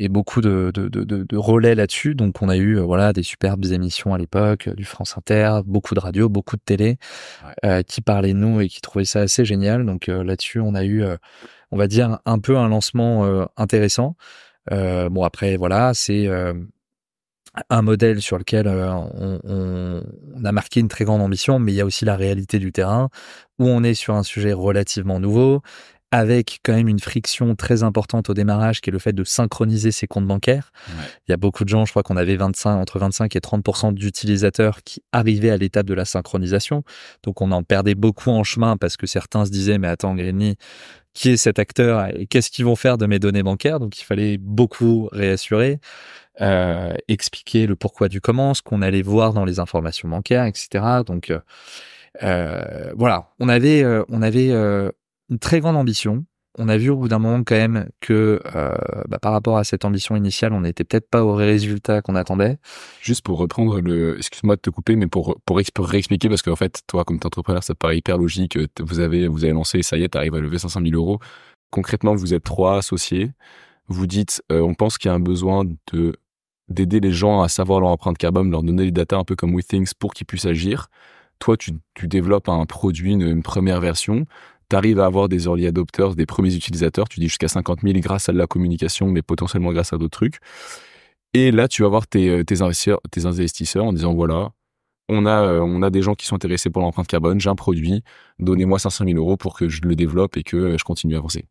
beaucoup de relais là-dessus. Donc on a eu des superbes émissions à l'époque, du France Inter, beaucoup de radio, beaucoup de télé qui parlaient de nous et qui trouvaient ça assez génial. Donc là-dessus on a eu on va dire un peu un lancement intéressant. Bon après voilà, c'est un modèle sur lequel on a marqué une très grande ambition, mais il y a aussi la réalité du terrain où on est sur un sujet relativement nouveau, avec quand même une friction très importante au démarrage, qui est le fait de synchroniser ses comptes bancaires. Ouais. Il y a beaucoup de gens, je crois qu'on avait entre 25 et 30% d'utilisateurs qui arrivaient à l'étape de la synchronisation. Donc on en perdait beaucoup en chemin parce que certains se disaient, mais attends, Greenly, qui est cet acteur et qu'est-ce qu'ils vont faire de mes données bancaires? Donc il fallait beaucoup réassurer, expliquer le pourquoi du comment, ce qu'on allait voir dans les informations bancaires, etc. Donc voilà, on avait une très grande ambition. On a vu au bout d'un moment quand même que par rapport à cette ambition initiale, on n'était peut-être pas au résultat qu'on attendait. Juste pour reprendre excuse-moi de te couper, mais pour réexpliquer, parce qu'en fait, toi, comme entrepreneur, ça te paraît hyper logique. Vous avez lancé, ça y est, t'arrives à lever 500 000 euros. Concrètement, vous êtes 3 associés. Vous dites, on pense qu'il y a un besoin d'aider les gens à savoir leur empreinte carbone, leur donner les data un peu comme WeThings pour qu'ils puissent agir. Toi, tu développes un produit, une première version. Tu arrives à avoir des early adopters, des premiers utilisateurs, tu dis jusqu'à 50 000 grâce à de la communication, mais potentiellement grâce à d'autres trucs. Et là, tu vas voir tes investisseurs en disant, voilà, on a des gens qui sont intéressés pour l'empreinte carbone, j'ai un produit, donnez-moi 500 000 euros pour que je le développe et que je continue à avancer.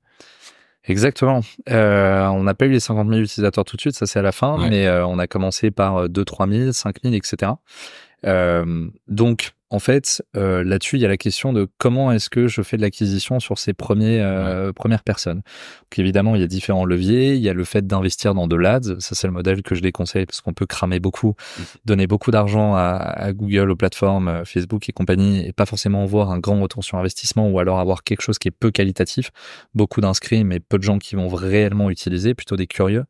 Exactement. On n'a pas eu les 50 000 utilisateurs tout de suite, ça c'est à la fin, mais on a commencé par 2 000, 3 000, 5 000, etc. Donc, en fait, là-dessus, il y a la question de comment est-ce que je fais de l'acquisition sur ces premières personnes. Donc évidemment, il y a différents leviers. Il y a le fait d'investir dans de l'ADS. Ça, c'est le modèle que je déconseille parce qu'on peut cramer beaucoup, donner beaucoup d'argent à Google, aux plateformes, Facebook et compagnie, et pas forcément voir un grand retour sur investissement, ou alors avoir quelque chose qui est peu qualitatif. Beaucoup d'inscrits, mais peu de gens qui vont réellement utiliser, plutôt des curieux.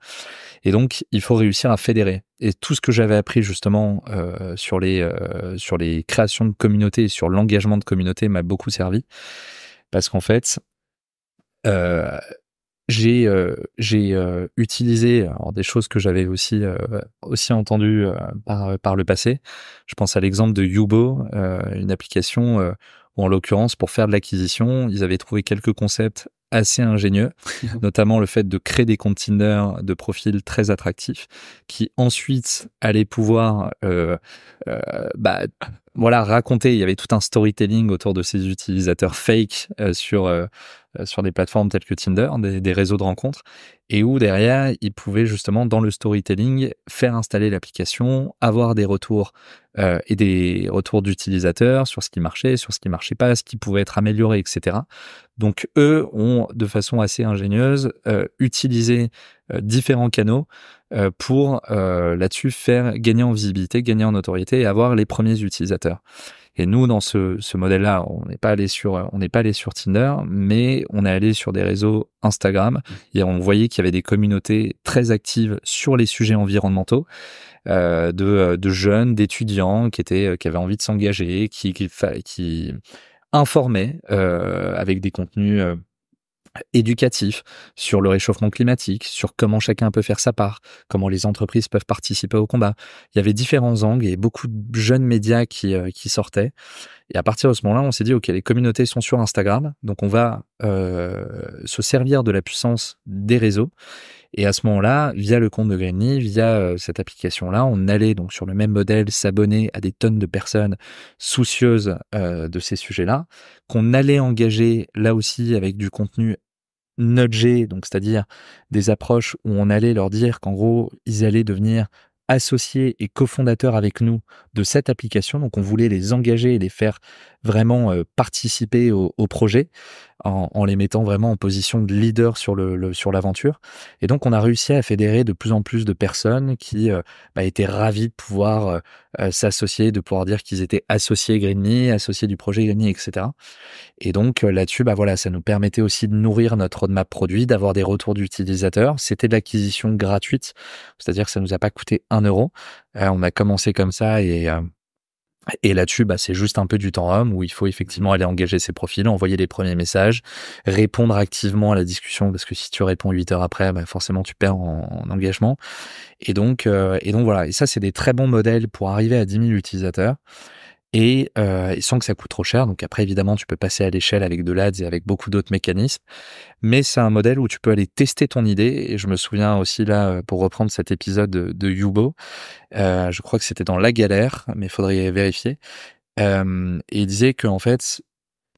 Et donc, il faut réussir à fédérer. Et tout ce que j'avais appris justement sur les créations de communautés et sur l'engagement de communauté m'a beaucoup servi. Parce qu'en fait, j'ai utilisé des choses que j'avais aussi entendues par le passé. Je pense à l'exemple de Yubo, une application où en l'occurrence, pour faire de l'acquisition, ils avaient trouvé quelques concepts assez ingénieux, notamment le fait de créer des comptes Tinder de profils très attractifs qui ensuite allaient pouvoir raconter. Il y avait tout un storytelling autour de ces utilisateurs fake sur des plateformes telles que Tinder, des réseaux de rencontres, et où derrière, ils pouvaient justement, dans le storytelling, faire installer l'application, avoir des retours et des retours d'utilisateurs sur ce qui marchait pas, ce qui pouvait être amélioré, etc. Donc, eux ont, de façon assez ingénieuse, utilisé différents canaux pour là-dessus faire gagner en visibilité, gagner en notoriété et avoir les premiers utilisateurs. Et nous, dans ce modèle-là, on n'est pas allé sur Tinder, mais on est allé sur des réseaux Instagram et on voyait qu'il y avait des communautés très actives sur les sujets environnementaux, de jeunes, d'étudiants qui avaient envie de s'engager, qui informaient avec des contenus éducatif sur le réchauffement climatique, sur comment chacun peut faire sa part, comment les entreprises peuvent participer au combat. Il y avait différents angles et beaucoup de jeunes médias qui sortaient. Et à partir de ce moment-là, on s'est dit, OK, les communautés sont sur Instagram, donc on va se servir de la puissance des réseaux. Et à ce moment-là, via le compte de Greenly, via cette application-là, on allait donc sur le même modèle s'abonner à des tonnes de personnes soucieuses de ces sujets-là, qu'on allait engager là aussi avec du contenu nudgé, donc c'est-à-dire des approches où on allait leur dire qu'en gros, ils allaient devenir associés et cofondateurs avec nous de cette application. Donc on voulait les engager et les faire vraiment participer au projet en les mettant vraiment en position de leader sur l'aventure. Et donc on a réussi à fédérer de plus en plus de personnes qui étaient ravis de pouvoir s'associer, de pouvoir dire qu'ils étaient associés Greenly, associés du projet Greenly, etc. Et donc là-dessus, ça nous permettait aussi de nourrir notre roadmap produit, d'avoir des retours d'utilisateurs. C'était de l'acquisition gratuite, c'est-à-dire que ça nous a pas coûté 1 euro. On a commencé comme ça et là-dessus, c'est juste un peu du temps homme où il faut effectivement aller engager ses profils, envoyer les premiers messages, répondre activement à la discussion, parce que si tu réponds 8 heures après, forcément tu perds en engagement. Et donc voilà. Et ça, c'est des très bons modèles pour arriver à 10 000 utilisateurs. Et sans que ça coûte trop cher. Donc après, évidemment, tu peux passer à l'échelle avec de l'ADS et avec beaucoup d'autres mécanismes. Mais c'est un modèle où tu peux aller tester ton idée. Et je me souviens aussi là, pour reprendre cet épisode de Yubo, je crois que c'était dans La Galère, mais il faudrait vérifier. Et il disait qu'en fait,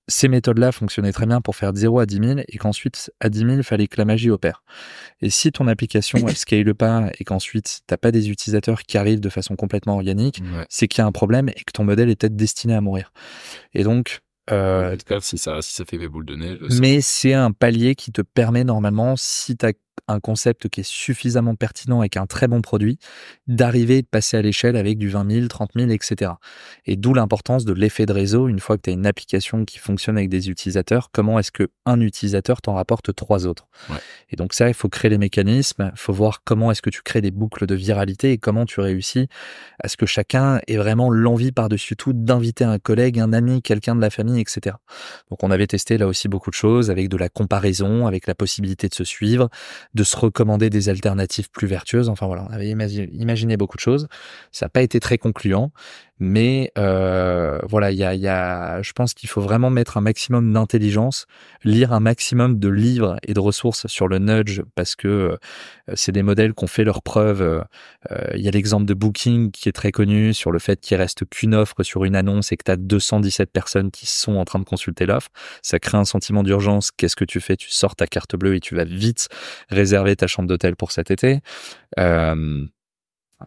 ces méthodes-là fonctionnaient très bien pour faire de 0 à 10 000 et qu'ensuite, à 10 000, il fallait que la magie opère. Et si ton application, elle scale pas et qu'ensuite, t'as pas des utilisateurs qui arrivent de façon complètement organique, c'est qu'il y a un problème et que ton modèle est peut-être destiné à mourir. Et donc, si ça fait des boules de neige. Mais c'est un palier qui te permet normalement, si tu as un concept qui est suffisamment pertinent avec un très bon produit, d'arriver et de passer à l'échelle avec du 20 000, 30 000, etc. Et d'où l'importance de l'effet de réseau. Une fois que tu as une application qui fonctionne avec des utilisateurs, comment est-ce qu'un utilisateur t'en rapporte 3 autres? Et donc ça, il faut créer les mécanismes, il faut voir comment est-ce que tu crées des boucles de viralité et comment tu réussis à ce que chacun ait vraiment l'envie par-dessus tout d'inviter un collègue, un ami, quelqu'un de la famille, etc. Donc on avait testé là aussi beaucoup de choses avec de la comparaison, avec la possibilité de se suivre, de se recommander des alternatives plus vertueuses. Enfin voilà, on avait imaginé beaucoup de choses. Ça n'a pas été très concluant, mais voilà, je pense qu'il faut vraiment mettre un maximum d'intelligence, lire un maximum de livres et de ressources sur le nudge parce que c'est des modèles qui ont fait leurs preuves. Il y a l'exemple de Booking qui est très connu sur le fait qu'il reste qu'une offre sur une annonce et que tu as 217 personnes qui sont en train de consulter l'offre. Ça crée un sentiment d'urgence. Qu'est-ce que tu fais? Tu sors ta carte bleue et tu vas vite réserver ta chambre d'hôtel pour cet été.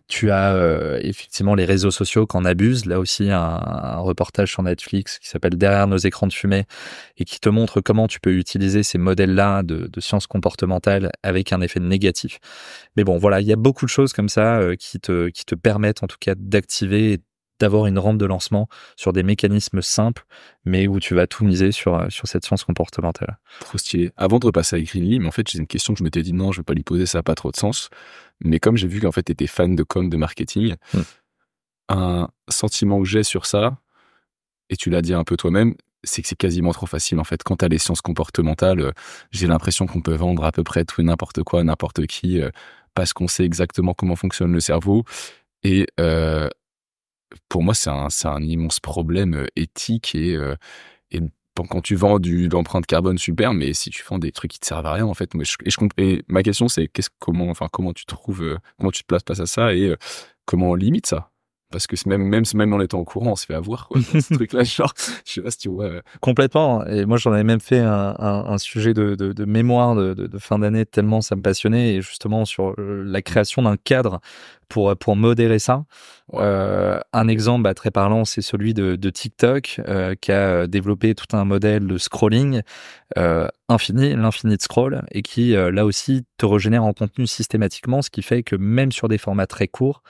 Tu as effectivement les réseaux sociaux qui en abusent. Là aussi, un reportage sur Netflix qui s'appelle Derrière nos écrans de fumée et qui te montre comment tu peux utiliser ces modèles-là de sciences comportementales avec un effet négatif. Mais bon, voilà, il y a beaucoup de choses comme ça qui te permettent en tout cas d'activer et d'avoir une rampe de lancement sur des mécanismes simples, mais où tu vas tout miser sur cette science comportementale. Trop stylé. Avant de repasser à Greenly, mais en fait, j'ai une question que je m'étais dit non, je vais pas lui poser, ça n'a pas trop de sens. Mais comme j'ai vu qu'en fait, tu étais fan de com, de marketing, un sentiment que j'ai sur ça, et tu l'as dit un peu toi-même, c'est que c'est quasiment trop facile en fait. Quand tu as les sciences comportementales, j'ai l'impression qu'on peut vendre à peu près tout et n'importe quoi, n'importe qui, parce qu'on sait exactement comment fonctionne le cerveau. Et pour moi, c'est un immense problème éthique et quand tu vends de l'empreinte carbone, super, mais si tu vends des trucs qui te servent à rien, en fait, moi, et ma question, c'est comment tu trouves, comment tu te places face à ça et comment on limite ça? Parce que même en étant au courant, on se fait avoir, quoi. Ce truc-là, genre, je sais pas si tu vois. Complètement. Et moi, j'en avais même fait un sujet de mémoire de fin d'année, tellement ça me passionnait, et justement sur la création d'un cadre pour modérer ça. Un exemple très parlant, c'est celui de TikTok, qui a développé tout un modèle de scrolling l'infinite scroll, et qui, là aussi, te régénère en contenu systématiquement, ce qui fait que même sur des formats très courts,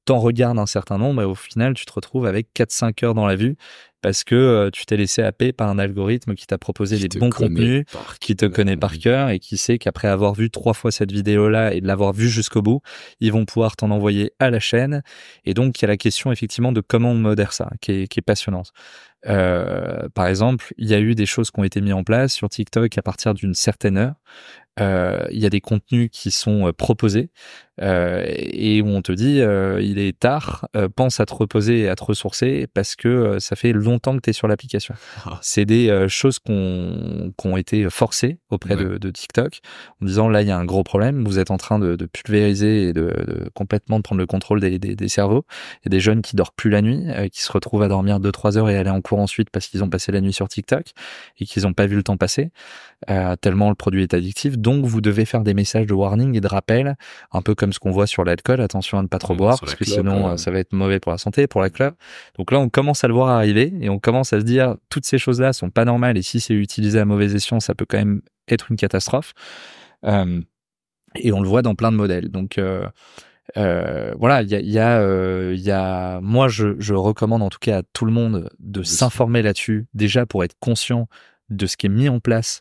t'en regardes un certain nombre et au final, tu te retrouves avec 4-5 heures dans la vue parce que tu t'es laissé happer par un algorithme qui t'a proposé les bons contenus, qui te connaît par cœur et qui sait qu'après avoir vu 3 fois cette vidéo-là et de l'avoir vue jusqu'au bout, ils vont pouvoir t'en envoyer à la chaîne. Et donc, il y a la question effectivement de comment on modère ça, qui est passionnante. Par exemple, il y a eu des choses qui ont été mises en place sur TikTok à partir d'une certaine heure. Il y a des contenus qui sont proposés et où on te dit il est tard, pense à te reposer et à te ressourcer parce que ça fait longtemps que tu es sur l'application. C'est des choses qui ont été forcées auprès de TikTok en disant là il y a un gros problème, vous êtes en train de pulvériser et de complètement de prendre le contrôle des cerveaux. Il y a des jeunes qui dorment plus la nuit, qui se retrouvent à dormir 2-3 heures et aller en cours ensuite parce qu'ils ont passé la nuit sur TikTok et qu'ils n'ont pas vu le temps passer, tellement le produit est addictif. Donc, vous devez faire des messages de warning et de rappel, un peu comme ce qu'on voit sur l'alcool. Attention à ne pas trop boire, parce que sinon, ça va être mauvais pour la santé, pour la clope. Donc là, on commence à le voir arriver et on commence à se dire, toutes ces choses-là sont pas normales et si c'est utilisé à mauvais escient, ça peut quand même être une catastrophe. Et on le voit dans plein de modèles. Donc, voilà, il y a, moi, je recommande en tout cas à tout le monde de s'informer là-dessus, déjà pour être conscient de ce qui est mis en place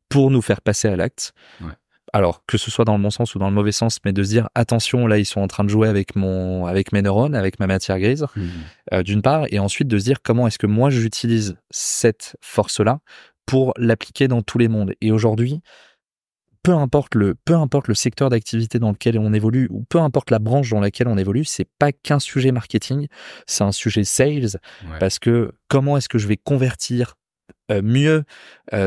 pour nous faire passer à l'acte. Alors, que ce soit dans le bon sens ou dans le mauvais sens, mais de se dire, attention, là, ils sont en train de jouer avec mes neurones, avec ma matière grise, d'une part, et ensuite de se dire, comment est-ce que moi, j'utilise cette force-là pour l'appliquer dans tous les mondes. Et aujourd'hui, peu importe le secteur d'activité dans lequel on évolue, ou peu importe la branche dans laquelle on évolue, c'est pas qu'un sujet marketing, c'est un sujet sales, parce que comment est-ce que je vais convertir mieux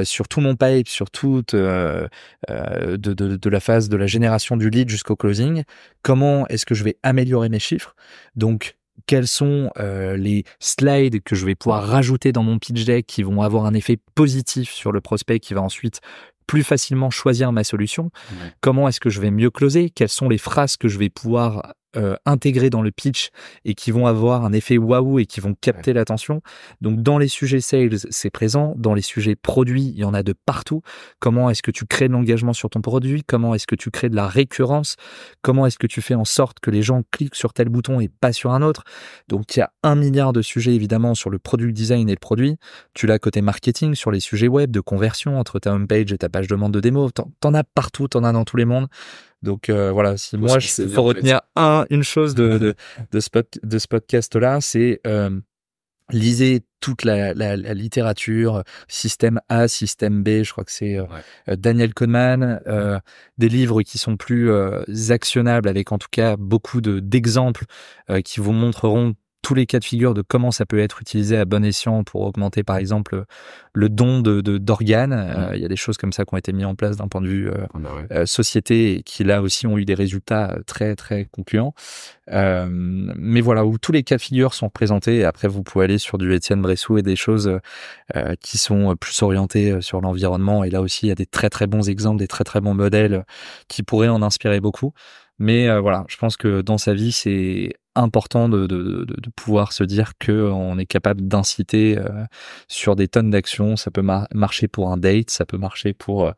sur tout mon pipe, sur toute de la phase de la génération du lead jusqu'au closing, comment est-ce que je vais améliorer mes chiffres, donc quels sont les slides que je vais pouvoir rajouter dans mon pitch deck qui vont avoir un effet positif sur le prospect qui va ensuite plus facilement choisir ma solution, comment est-ce que je vais mieux closer, quelles sont les phrases que je vais pouvoir intégrer dans le pitch et qui vont avoir un effet waouh et qui vont capter l'attention. Donc dans les sujets sales, c'est présent, dans les sujets produits, il y en a de partout. Comment est-ce que tu crées de l'engagement sur ton produit? Comment est-ce que tu crées de la récurrence? Comment est-ce que tu fais en sorte que les gens cliquent sur tel bouton et pas sur un autre? Donc il y a 1 milliard de sujets évidemment sur le product design et le produit. Tu l'as côté marketing sur les sujets web de conversion entre ta homepage et ta page de demande de démo. T'en as partout, t'en as dans tous les mondes. Donc voilà, si moi il faut retenir une chose de ce podcast-là, c'est lisez toute la littérature, système A, système B, je crois que c'est Daniel Kahneman, des livres qui sont plus actionnables avec en tout cas beaucoup d'exemples qui vous montreront tous les cas de figure de comment ça peut être utilisé à bon escient pour augmenter par exemple le don d'organes. Il y a des choses comme ça qui ont été mises en place d'un point de vue société et qui là aussi ont eu des résultats très très concluants. Mais voilà, où tous les cas de figure sont présentés et après vous pouvez aller sur du Étienne Bressou et des choses qui sont plus orientées sur l'environnement et là aussi il y a des très très bons exemples, des très très bons modèles qui pourraient en inspirer beaucoup. Mais voilà, je pense que dans sa vie, c'est important de pouvoir se dire que on est capable d'inciter sur des tonnes d'actions. Ça peut marcher pour un date, ça peut marcher pour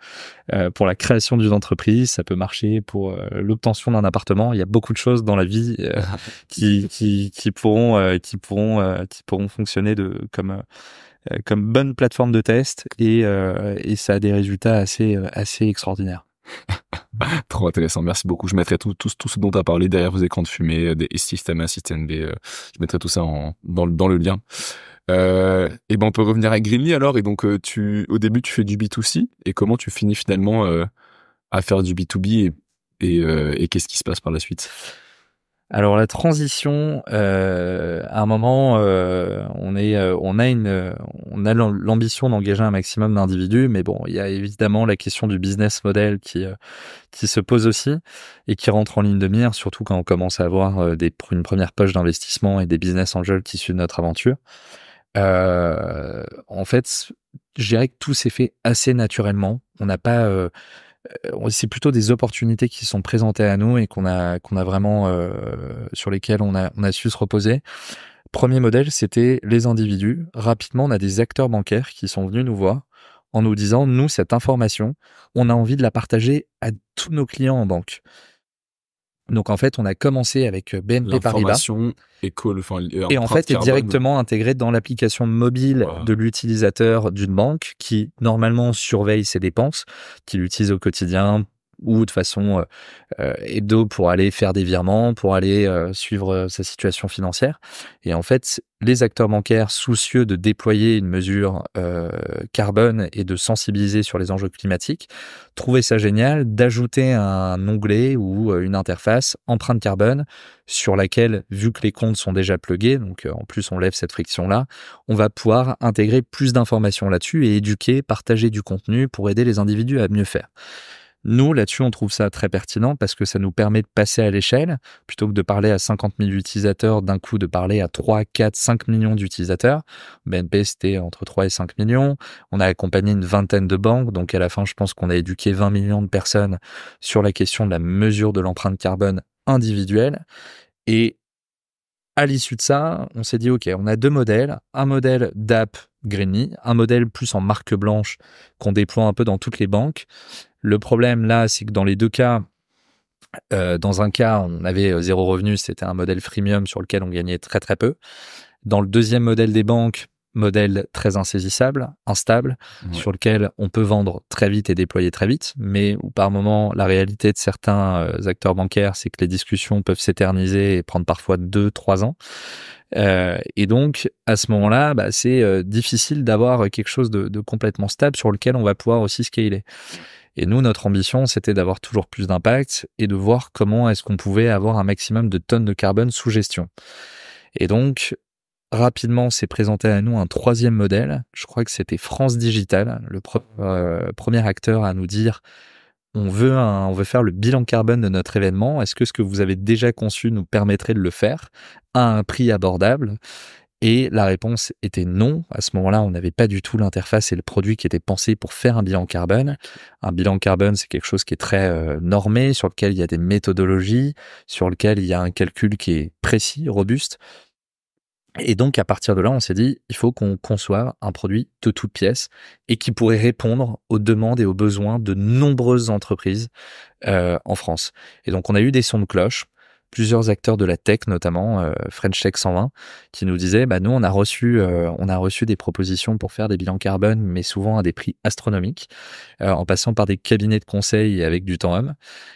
la création d'une entreprise, ça peut marcher pour l'obtention d'un appartement. Il y a beaucoup de choses dans la vie qui pourront fonctionner comme bonne plateforme de test et ça a des résultats assez extraordinaires. Trop intéressant, merci beaucoup. Je mettrai tout ce dont tu as parlé derrière vos écrans de fumée, des système A, système B. Je mettrai tout ça dans le lien. Et ben on peut revenir à Greenly alors. Et donc au début tu fais du B2C et comment tu finis finalement à faire du B2B et qu'est-ce qui se passe par la suite? Alors la transition, à un moment, on a l'ambition d'engager un maximum d'individus, mais bon, il y a évidemment la question du business model qui se pose aussi et qui rentre en ligne de mire, surtout quand on commence à avoir une première poche d'investissement et des business angels qui suivent notre aventure. En fait, je dirais que tout s'est fait assez naturellement. On n'a pas c'est plutôt des opportunités qui sont présentées à nous et qu'on a vraiment sur lesquelles on a su se reposer. Premier modèle, c'était les individus. Rapidement, on a des acteurs bancaires qui sont venus nous voir en nous disant, nous, cette information, on a envie de la partager à tous nos clients en banque. Donc en fait, on a commencé avec BNP Paribas. L'information et en fait, est directement intégrée dans l'application mobile de l'utilisateur d'une banque qui normalement surveille ses dépenses, qui l'utilise au quotidien ou de façon hebdo pour aller faire des virements, pour aller suivre sa situation financière. Et en fait, les acteurs bancaires soucieux de déployer une mesure carbone et de sensibiliser sur les enjeux climatiques trouvaient ça génial d'ajouter un onglet ou une interface empreinte carbone sur laquelle, vu que les comptes sont déjà plugués, donc en plus on lève cette friction-là, on va pouvoir intégrer plus d'informations là-dessus et éduquer, partager du contenu pour aider les individus à mieux faire. Nous, là-dessus, on trouve ça très pertinent parce que ça nous permet de passer à l'échelle. Plutôt que de parler à 50 000 utilisateurs, d'un coup de parler à 3, 4, 5 millions d'utilisateurs. BNP, c'était entre 3 et 5 millions. On a accompagné une vingtaine de banques. Donc, à la fin, je pense qu'on a éduqué 20 millions de personnes sur la question de la mesure de l'empreinte carbone individuelle. Et à l'issue de ça, on s'est dit, OK, on a deux modèles. Un modèle d'app Greenly, un modèle plus en marque blanche qu'on déploie un peu dans toutes les banques. Le problème là, c'est que dans les deux cas, dans un cas, on avait zéro revenu, c'était un modèle freemium sur lequel on gagnait très très peu. Dans le deuxième modèle des banques, modèle très insaisissable, instable, sur lequel on peut vendre très vite et déployer très vite, mais où par moment, la réalité de certains acteurs bancaires, c'est que les discussions peuvent s'éterniser et prendre parfois 2-3 ans. Et donc, à ce moment-là, c'est difficile d'avoir quelque chose de complètement stable sur lequel on va pouvoir aussi scaler. Et nous, notre ambition, c'était d'avoir toujours plus d'impact et de voir comment est-ce qu'on pouvait avoir un maximum de tonnes de carbone sous gestion. Et donc, rapidement, s'est présenté à nous un troisième modèle. Je crois que c'était France Digital, le premier acteur à nous dire on veut faire le bilan carbone de notre événement. Est-ce que ce que vous avez déjà conçu nous permettrait de le faire à un prix abordable ? Et la réponse était non. À ce moment-là, on n'avait pas du tout l'interface et le produit qui était pensé pour faire un bilan carbone. Un bilan carbone, c'est quelque chose qui est très normé, sur lequel il y a des méthodologies, sur lequel il y a un calcul qui est précis, robuste. Et donc, à partir de là, on s'est dit, il faut qu'on conçoive un produit de toutes pièces et qui pourrait répondre aux demandes et aux besoins de nombreuses entreprises en France. Et donc, on a eu des sons de cloche. Plusieurs acteurs de la tech, notamment French Tech 120, qui nous disaient nous on a reçu des propositions pour faire des bilans carbone, mais souvent à des prix astronomiques, en passant par des cabinets de conseil avec du temps homme.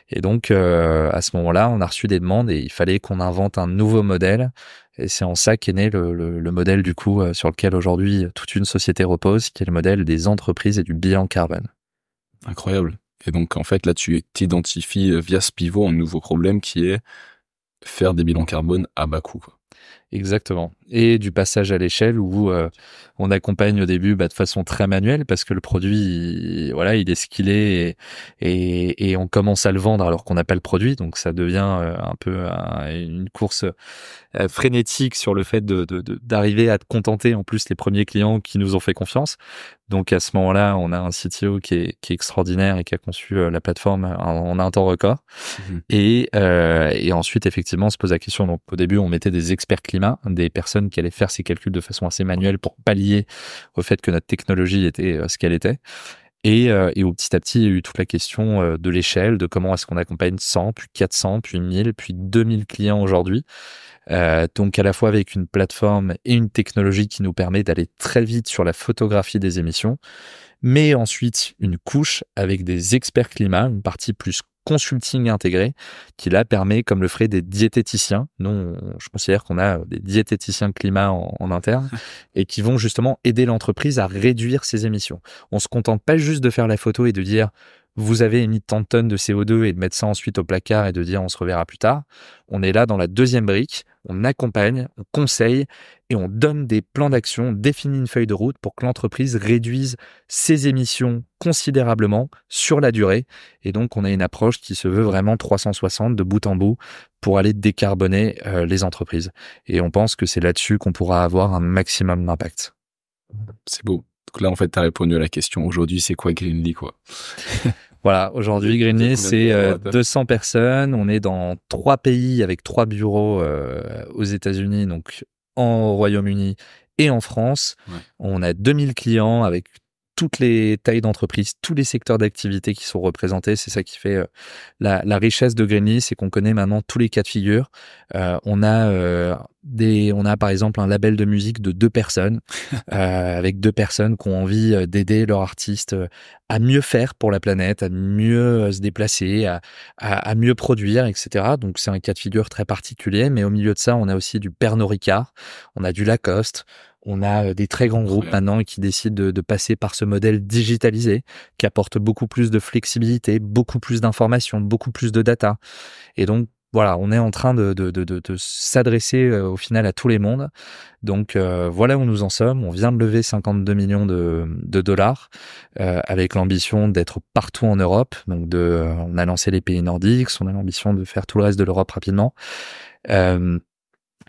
Et donc à ce moment-là, on a reçu des demandes et il fallait qu'on invente un nouveau modèle. Et c'est en ça qu'est né le modèle du coup sur lequel aujourd'hui toute une société repose, qui est le modèle des entreprises et du bilan carbone. Incroyable. Et donc en fait là tu t'identifies via ce pivot un nouveau problème qui est faire des bilans carbone à bas coût. Exactement. Et du passage à l'échelle où on accompagne au début de façon très manuelle parce que le produit, il est ce qu'il est et on commence à le vendre alors qu'on n'a pas le produit. Donc ça devient un peu une course frénétique sur le fait d'arriver à contenter en plus les premiers clients qui nous ont fait confiance. Donc à ce moment-là, on a un CTO qui est extraordinaire et qui a conçu la plateforme en un temps record. Et ensuite, effectivement, on se pose la question. Donc au début, on mettait des experts climat, des personnes qui allaient faire ces calculs de façon assez manuelle pour pallier au fait que notre technologie était ce qu'elle était. Et au petit à petit, il y a eu toute la question de l'échelle, de comment est-ce qu'on accompagne 100, puis 400, puis 1000, puis 2000 clients aujourd'hui. Donc à la fois avec une plateforme et une technologie qui nous permet d'aller très vite sur la photographie des émissions, mais ensuite une couche avec des experts climat, une partie plus consulting intégré, qui là permet, comme le feraient des diététiciens, nous je considère qu'on a des diététiciens climat en interne, et qui vont justement aider l'entreprise à réduire ses émissions. On se contente pas juste de faire la photo et de dire vous avez émis tant de tonnes de CO2 et de mettre ça ensuite au placard et de dire on se reverra plus tard. On est là dans la deuxième brique, on accompagne, on conseille et on donne des plans d'action, on définit une feuille de route pour que l'entreprise réduise ses émissions considérablement sur la durée. Et donc on a une approche qui se veut vraiment 360 de bout en bout pour aller décarboner les entreprises. Et on pense que c'est là-dessus qu'on pourra avoir un maximum d'impact. C'est beau. Donc là, en fait, tu as répondu à la question. Aujourd'hui, c'est quoi Greenly, quoi? Voilà, aujourd'hui, Greenly, c'est 200 personnes. On est dans 3 pays avec 3 bureaux aux États-Unis, donc en Royaume-Uni et en France. Ouais. On a 2000 clients avec toutes les tailles d'entreprise, tous les secteurs d'activité qui sont représentés. C'est ça qui fait la richesse de Greenly, c'est qu'on connaît maintenant tous les cas de figure. On a par exemple un label de musique de 2 personnes, avec 2 personnes qui ont envie d'aider leur artiste à mieux faire pour la planète, à mieux se déplacer, à mieux produire, etc. Donc c'est un cas de figure très particulier, mais au milieu de ça, on a aussi du Pernod Ricard, on a du Lacoste, on a des très grands groupes maintenant qui décident de passer par ce modèle digitalisé, qui apporte beaucoup plus de flexibilité, beaucoup plus d'informations, beaucoup plus de data. Et donc, voilà, on est en train de s'adresser au final à tous les mondes. Donc voilà où nous en sommes. On vient de lever 52 millions de dollars avec l'ambition d'être partout en Europe. Donc on a lancé les pays nordiques, on a l'ambition de faire tout le reste de l'Europe rapidement.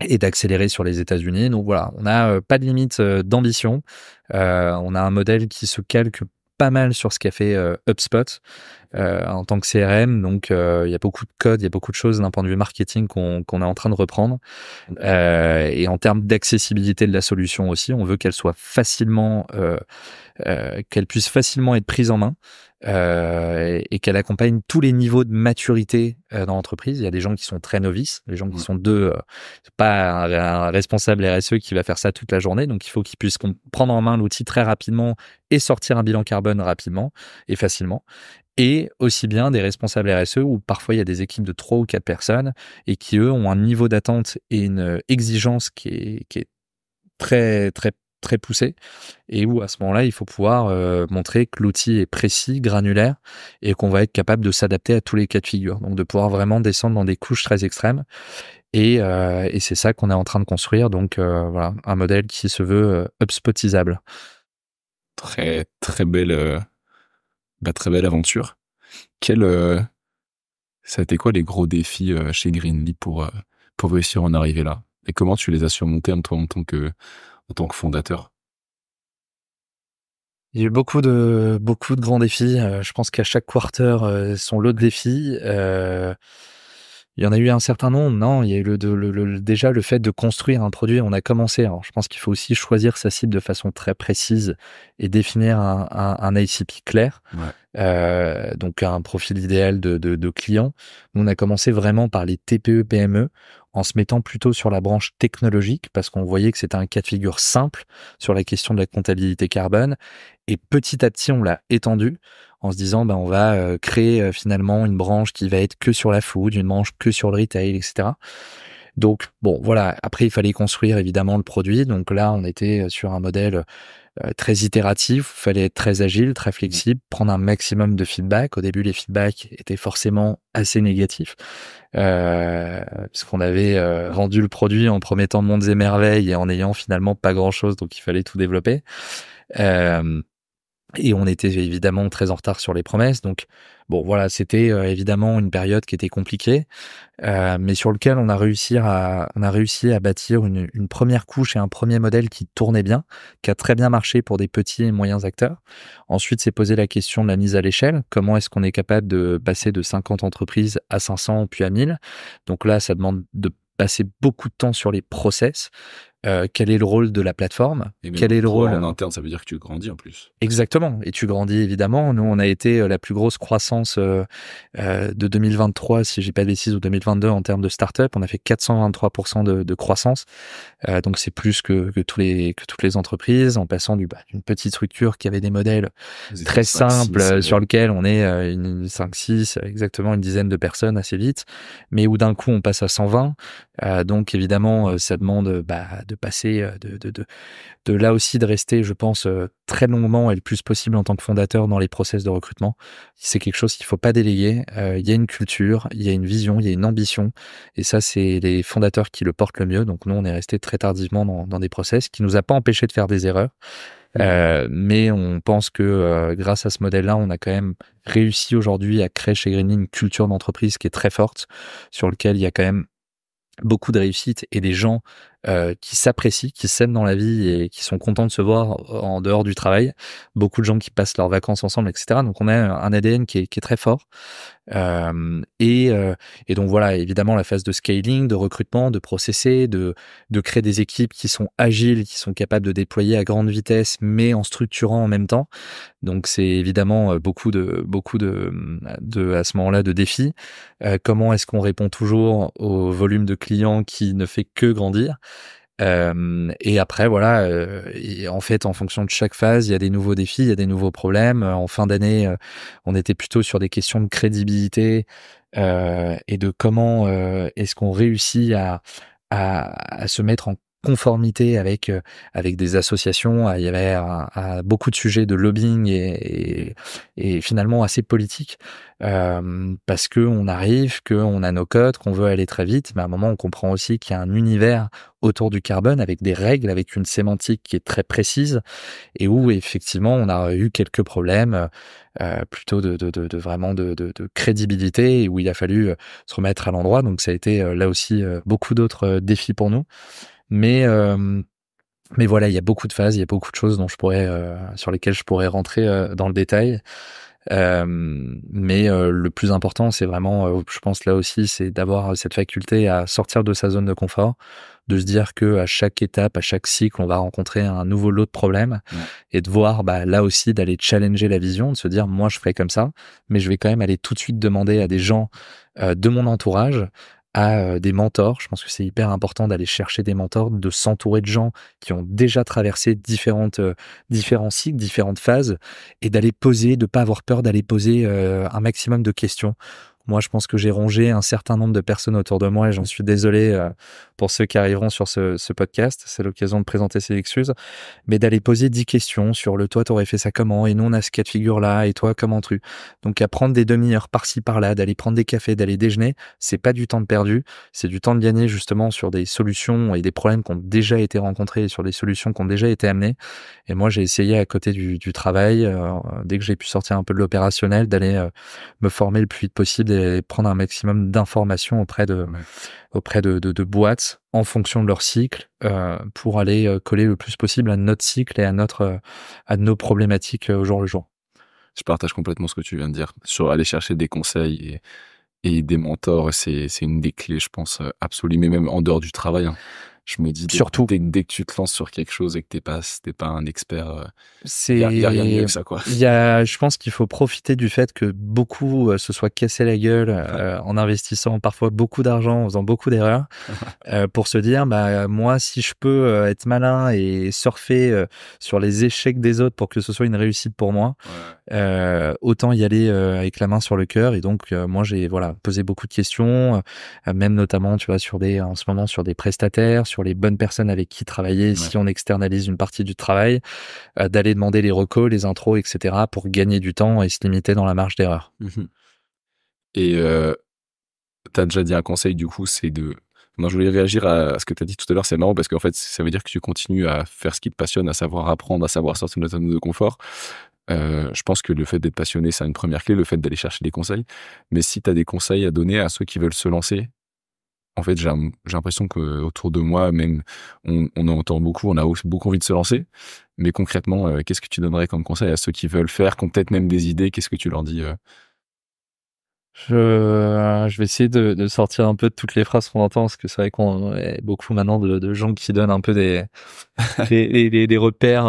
Et d'accélérer sur les États-Unis. Donc voilà, on n'a pas de limite d'ambition. On a un modèle qui se calque pas mal sur ce qu'a fait HubSpot en tant que CRM. Donc il y a beaucoup de code, il y a beaucoup de choses d'un point de vue marketing qu'on est en train de reprendre. Et en termes d'accessibilité de la solution aussi, on veut qu'elle soit facilement, qu'elle puisse facilement être prise en main. Et qu'elle accompagne tous les niveaux de maturité dans l'entreprise. Il y a des gens qui sont très novices, les gens qui sont c'est pas un responsable RSE qui va faire ça toute la journée, donc il faut qu'ils puissent prendre en main l'outil très rapidement et sortir un bilan carbone rapidement et facilement. Et aussi bien des responsables RSE où parfois il y a des équipes de 3 ou 4 personnes et qui eux ont un niveau d'attente et une exigence qui est très très très poussé et où à ce moment-là il faut pouvoir montrer que l'outil est précis, granulaire et qu'on va être capable de s'adapter à tous les cas de figure, donc de pouvoir vraiment descendre dans des couches très extrêmes et c'est ça qu'on est en train de construire, donc voilà, un modèle qui se veut HubSpotisable. Très très belle aventure. Ça a été quoi les gros défis chez Greenly pour réussir à en arriver là, et comment tu les as surmontés toi en tant que fondateur? Il y a eu beaucoup de grands défis. Je pense qu'à chaque quarter, son lot de défis. Il y en a eu un certain nombre. Non, il y a eu déjà le fait de construire un produit. On a commencé. Alors, je pense qu'il faut aussi choisir sa cible de façon très précise et définir un ICP clair. Ouais. Donc un profil idéal de client. Nous, on a commencé vraiment par les TPE, PME en se mettant plutôt sur la branche technologique parce qu'on voyait que c'était un cas de figure simple sur la question de la comptabilité carbone. Et petit à petit, on l'a étendu en se disant, on va créer finalement une branche qui va être que sur la food, une branche que sur le retail, etc. Donc, bon, voilà. Après, il fallait construire évidemment le produit. Donc là, on était sur un modèle très itératif. Il fallait être très agile, très flexible, prendre un maximum de feedback. Au début, les feedbacks étaient forcément assez négatifs puisqu'on avait vendu le produit en promettant mondes et merveilles et en ayant finalement pas grand-chose. Donc, il fallait tout développer. Et on était évidemment très en retard sur les promesses. Donc, bon, voilà, c'était évidemment une période qui était compliquée, mais sur lequel on a réussi à bâtir une première couche et un premier modèle qui tournait bien, qui a très bien marché pour des petits et moyens acteurs. Ensuite, s'est posé la question de la mise à l'échelle. Comment est-ce qu'on est capable de passer de 50 entreprises à 500 puis à 1000? Donc là, ça demande de passer beaucoup de temps sur les process. Quel est le rôle de la plateforme? Et même Quel est le rôle en interne, ça veut dire que tu grandis en plus. Exactement, et tu grandis évidemment. Nous, on a été la plus grosse croissance de 2023, si j'ai pas de bêtises, ou 2022 en termes de start-up. On a fait 423% de croissance. Donc c'est plus que toutes les entreprises, en passant d'une petite structure qui avait des modèles très simples sur lequel on est une 5-6, exactement une dizaine de personnes assez vite, mais où d'un coup on passe à 120. Donc évidemment, ça demande de passer de là aussi de rester, je pense, très longuement et le plus possible en tant que fondateur dans les process de recrutement. C'est quelque chose qu'il faut pas déléguer. Il y a une culture, il y a une vision, il y a une ambition, et ça, c'est les fondateurs qui le portent le mieux. Donc nous, on est resté très tardivement dans des process qui nous a pas empêché de faire des erreurs. Mais on pense que grâce à ce modèle-là, on a quand même réussi aujourd'hui à créer chez Greenly une culture d'entreprise qui est très forte, sur lequel il y a quand même beaucoup de réussite et des gens qui s'apprécient, qui s'aiment dans la vie et qui sont contents de se voir en dehors du travail. Beaucoup de gens qui passent leurs vacances ensemble, etc. Donc on a un ADN qui est très fort. Et donc voilà, évidemment la phase de scaling, de recrutement, de processer, de créer des équipes qui sont agiles, qui sont capables de déployer à grande vitesse, mais en structurant en même temps. Donc c'est évidemment beaucoup de à ce moment-là de défis. Comment est-ce qu'on répond toujours au volume de clients qui ne fait que grandir? Et après voilà, et en fait en fonction de chaque phase il y a des nouveaux défis, il y a des nouveaux problèmes. En fin d'année on était plutôt sur des questions de crédibilité et de comment est-ce qu'on réussit à se mettre en conformité avec des associations. Il y avait beaucoup de sujets de lobbying et finalement assez politiques, parce que on arrive, qu'on a nos codes, qu'on veut aller très vite, mais à un moment on comprend aussi qu'il y a un univers autour du carbone avec des règles, avec une sémantique qui est très précise, et où effectivement on a eu quelques problèmes plutôt vraiment de crédibilité, et où il a fallu se remettre à l'endroit. Donc ça a été là aussi beaucoup d'autres défis pour nous. Mais voilà, il y a beaucoup de phases, il y a beaucoup de choses dont sur lesquelles je pourrais rentrer dans le détail. Mais le plus important, c'est vraiment, je pense là aussi, c'est d'avoir cette faculté à sortir de sa zone de confort, de se dire que à chaque étape, à chaque cycle, on va rencontrer un nouveau lot de problèmes, et de voir là aussi d'aller challenger la vision, de se dire moi je ferai comme ça, mais je vais quand même aller tout de suite demander à des gens de mon entourage, à des mentors. Je pense que c'est hyper important d'aller chercher des mentors, de s'entourer de gens qui ont déjà traversé différents cycles, différentes phases, et d'aller poser, de pas avoir peur d'aller poser un maximum de questions. Moi, je pense que j'ai rongé un certain nombre de personnes autour de moi, et j'en suis désolé pour ceux qui arriveront sur ce podcast. C'est l'occasion de présenter ses excuses, mais d'aller poser 10 questions sur toi, t'aurais fait ça comment? Et nous, on a ce cas de figure-là, et toi, comment tu? Donc, à prendre des demi-heures par-ci, par-là, d'aller prendre des cafés, d'aller déjeuner, c'est pas du temps de perdu, c'est du temps de gagner justement sur des solutions et des problèmes qui ont déjà été rencontrés, et sur des solutions qui ont déjà été amenées. Et moi, j'ai essayé à côté du travail, dès que j'ai pu sortir un peu de l'opérationnel, d'aller me former le plus vite possible et prendre un maximum d'informations auprès de boîtes en fonction de leur cycle, pour aller coller le plus possible à notre cycle et à nos problématiques au jour le jour. Je partage complètement ce que tu viens de dire. Sur aller chercher des conseils et des mentors, c'est une des clés, je pense, absolues, mais même en dehors du travail. Je me dis, surtout dès que tu te lances sur quelque chose et que t'es pas un expert, y a rien de mieux que ça, quoi. Je pense qu'il faut profiter du fait que beaucoup se soient cassés la gueule en investissant parfois beaucoup d'argent, en faisant beaucoup d'erreurs, pour se dire, moi, si je peux être malin et surfer sur les échecs des autres pour que ce soit une réussite pour moi, autant y aller avec la main sur le cœur. Et donc, moi, j'ai posé beaucoup de questions, même notamment, tu vois, en ce moment sur des prestataires, sur les bonnes personnes avec qui travailler, si on externalise une partie du travail, d'aller demander les recos, les intros, etc., pour gagner du temps et se limiter dans la marge d'erreur. Et tu as déjà dit un conseil, du coup, c'est de... Non, je voulais réagir à ce que tu as dit tout à l'heure. C'est marrant parce qu'en fait, ça veut dire que tu continues à faire ce qui te passionne, à savoir apprendre, à savoir sortir de ta zone de confort. Je pense que le fait d'être passionné, c'est une première clé, le fait d'aller chercher des conseils. Mais si tu as des conseils à donner à ceux qui veulent se lancer, en fait, j'ai l'impression qu'autour de moi, même, on entend beaucoup, on a beaucoup envie de se lancer. Mais concrètement, qu'est-ce que tu donnerais comme conseil à ceux qui veulent faire, qui ont peut-être même des idées? Qu'est-ce que tu leur dis? Je vais essayer de sortir un peu de toutes les phrases qu'on entend, parce que c'est vrai qu'on a beaucoup maintenant de gens qui donnent un peu des repères,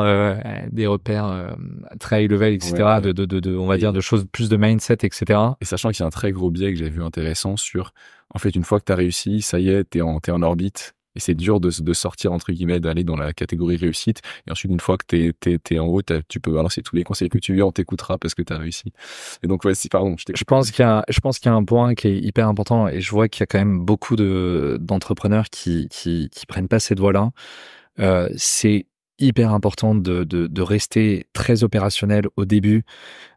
très high level, etc. Ouais. On va dire de choses plus de mindset, etc. Et sachant qu'il y a un très gros biais que j'ai vu intéressant sur, en fait, une fois que tu as réussi, ça y est, t'es en orbite. Et c'est dur de sortir, entre guillemets, d'aller dans la catégorie réussite. Et ensuite, une fois que t'es en haut, tu peux balancer tous les conseils que tu veux, on t'écoutera parce que tu as réussi. Et donc, ouais, pardon, je t'écoute. Je pense qu'il y a un point qui est hyper important, et je vois qu'il y a quand même beaucoup d'entrepreneurs qui prennent pas cette voie-là. C'est hyper important de rester très opérationnel au début.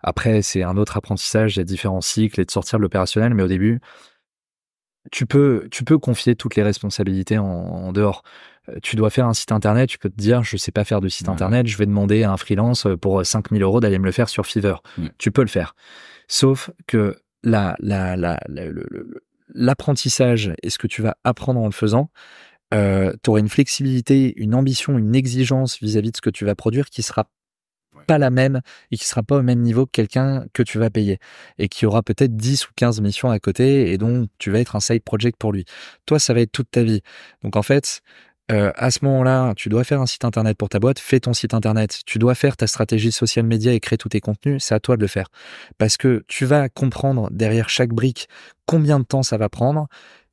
Après, c'est un autre apprentissage, il y a différents cycles, et de sortir de l'opérationnel, mais au début, tu peux confier toutes les responsabilités en dehors. Tu dois faire un site internet, tu peux te dire, je sais pas faire de site internet, je vais demander à un freelance pour 5 000 € d'aller me le faire sur Fiverr. Tu peux le faire. Sauf que l'apprentissage et ce que tu vas apprendre en le faisant, tu auras une flexibilité, une ambition, une exigence vis-à-vis de ce que tu vas produire qui sera pas la même et qui sera pas au même niveau que quelqu'un que tu vas payer et qui aura peut-être 10 ou 15 missions à côté et dont tu vas être un side project pour lui. Toi, ça va être toute ta vie. Donc en fait, à ce moment-là, tu dois faire un site internet pour ta boîte, fais ton site internet. Tu dois faire ta stratégie social media et créer tous tes contenus, c'est à toi de le faire. Parce que tu vas comprendre derrière chaque brique combien de temps ça va prendre,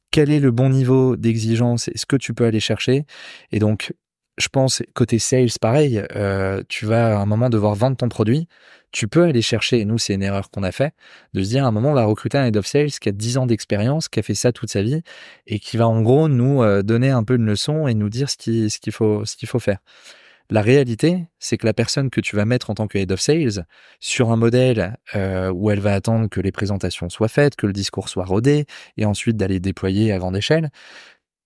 quel est le bon niveau d'exigence et ce que tu peux aller chercher. Et donc, je pense, côté sales, pareil, tu vas à un moment devoir vendre ton produit. Tu peux aller chercher, et nous, c'est une erreur qu'on a fait, de se dire à un moment, on va recruter un head of sales qui a 10 ans d'expérience, qui a fait ça toute sa vie, et qui va en gros nous donner un peu une leçon et nous dire ce qu'il faut faire. La réalité, c'est que la personne que tu vas mettre en tant que head of sales sur un modèle où elle va attendre que les présentations soient faites, que le discours soit rodé, et ensuite d'aller déployer à grande échelle,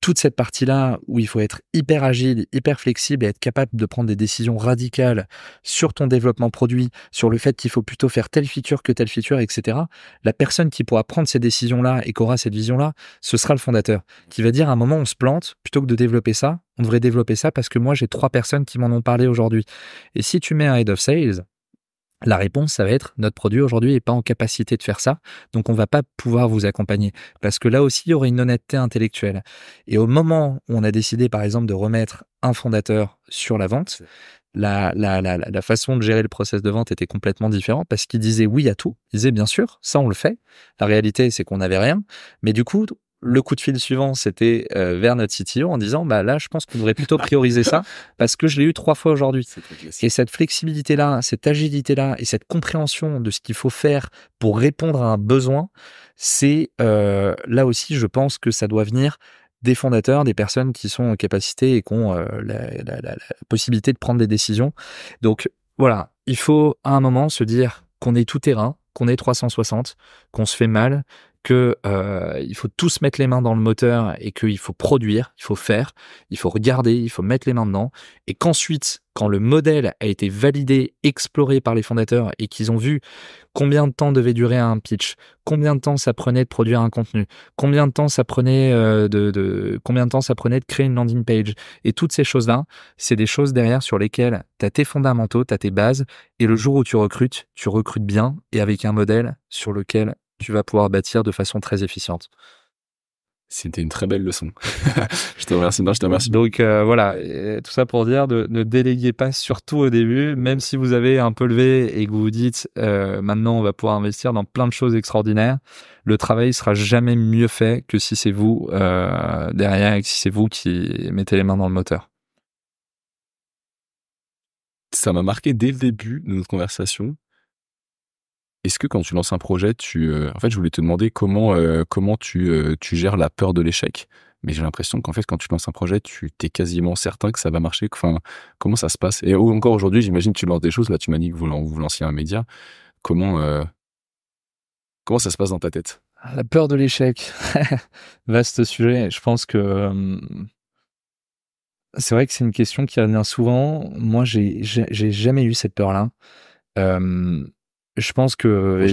toute cette partie-là où il faut être hyper agile, hyper flexible et être capable de prendre des décisions radicales sur ton développement produit, sur le fait qu'il faut plutôt faire telle feature que telle feature, etc. La personne qui pourra prendre ces décisions-là et qui aura cette vision-là, ce sera le fondateur qui va dire à un moment on se plante, plutôt que de développer ça, on devrait développer ça parce que moi j'ai 3 personnes qui m'en ont parlé aujourd'hui. Et si tu mets un head of sales, la réponse, ça va être notre produit aujourd'hui n'est pas en capacité de faire ça, donc on va pas pouvoir vous accompagner. Parce que là aussi, il y aurait une honnêteté intellectuelle. Et au moment où on a décidé, par exemple, de remettre un fondateur sur la vente, la façon de gérer le process de vente était complètement différente parce qu'il disait oui à tout. Il disait bien sûr, ça on le fait. La réalité, c'est qu'on n'avait rien. Mais du coup, le coup de fil suivant, c'était vers notre CTO en disant bah là, je pense qu'on devrait plutôt prioriser ça parce que je l'ai eu 3 fois aujourd'hui. Et cette flexibilité-là, cette agilité-là et cette compréhension de ce qu'il faut faire pour répondre à un besoin, c'est là aussi, je pense que ça doit venir des fondateurs, des personnes qui sont en capacité et qui ont la possibilité de prendre des décisions. Donc voilà, il faut à un moment se dire qu'on est tout terrain, qu'on est 360, qu'on se fait mal, que il faut tous mettre les mains dans le moteur et qu'il faut produire, il faut faire, il faut regarder, il faut mettre les mains dedans, et qu'ensuite, quand le modèle a été validé, exploré par les fondateurs et qu'ils ont vu combien de temps devait durer un pitch, combien de temps ça prenait de produire un contenu, combien de temps ça prenait de créer une landing page, et toutes ces choses-là, c'est des choses derrière sur lesquelles tu as tes fondamentaux, tu as tes bases, et le jour où tu recrutes bien et avec un modèle sur lequel tu vas pouvoir bâtir de façon très efficiente. C'était une très belle leçon. Je te remercie. Non, je te remercie. Donc voilà, tout ça pour dire ne déléguez pas, surtout au début, même si vous avez un peu levé et que vous vous dites maintenant on va pouvoir investir dans plein de choses extraordinaires. Le travail sera jamais mieux fait que si c'est vous derrière et que si c'est vous qui mettez les mains dans le moteur. Ça m'a marqué dès le début de notre conversation. Est-ce que quand tu lances un projet, en fait, je voulais te demander comment tu gères la peur de l'échec. Mais j'ai l'impression qu'en fait, quand tu lances un projet, tu t'es quasiment certain que ça va marcher. Enfin, comment ça se passe? Et encore aujourd'hui, j'imagine que tu lances des choses. Là, tu m'as dit que vous lanciez un média. Comment ça se passe dans ta tête? La peur de l'échec, vaste sujet. Je pense que c'est vrai que c'est une question qui revient souvent. Moi, j'ai jamais eu cette peur-là. Je pense que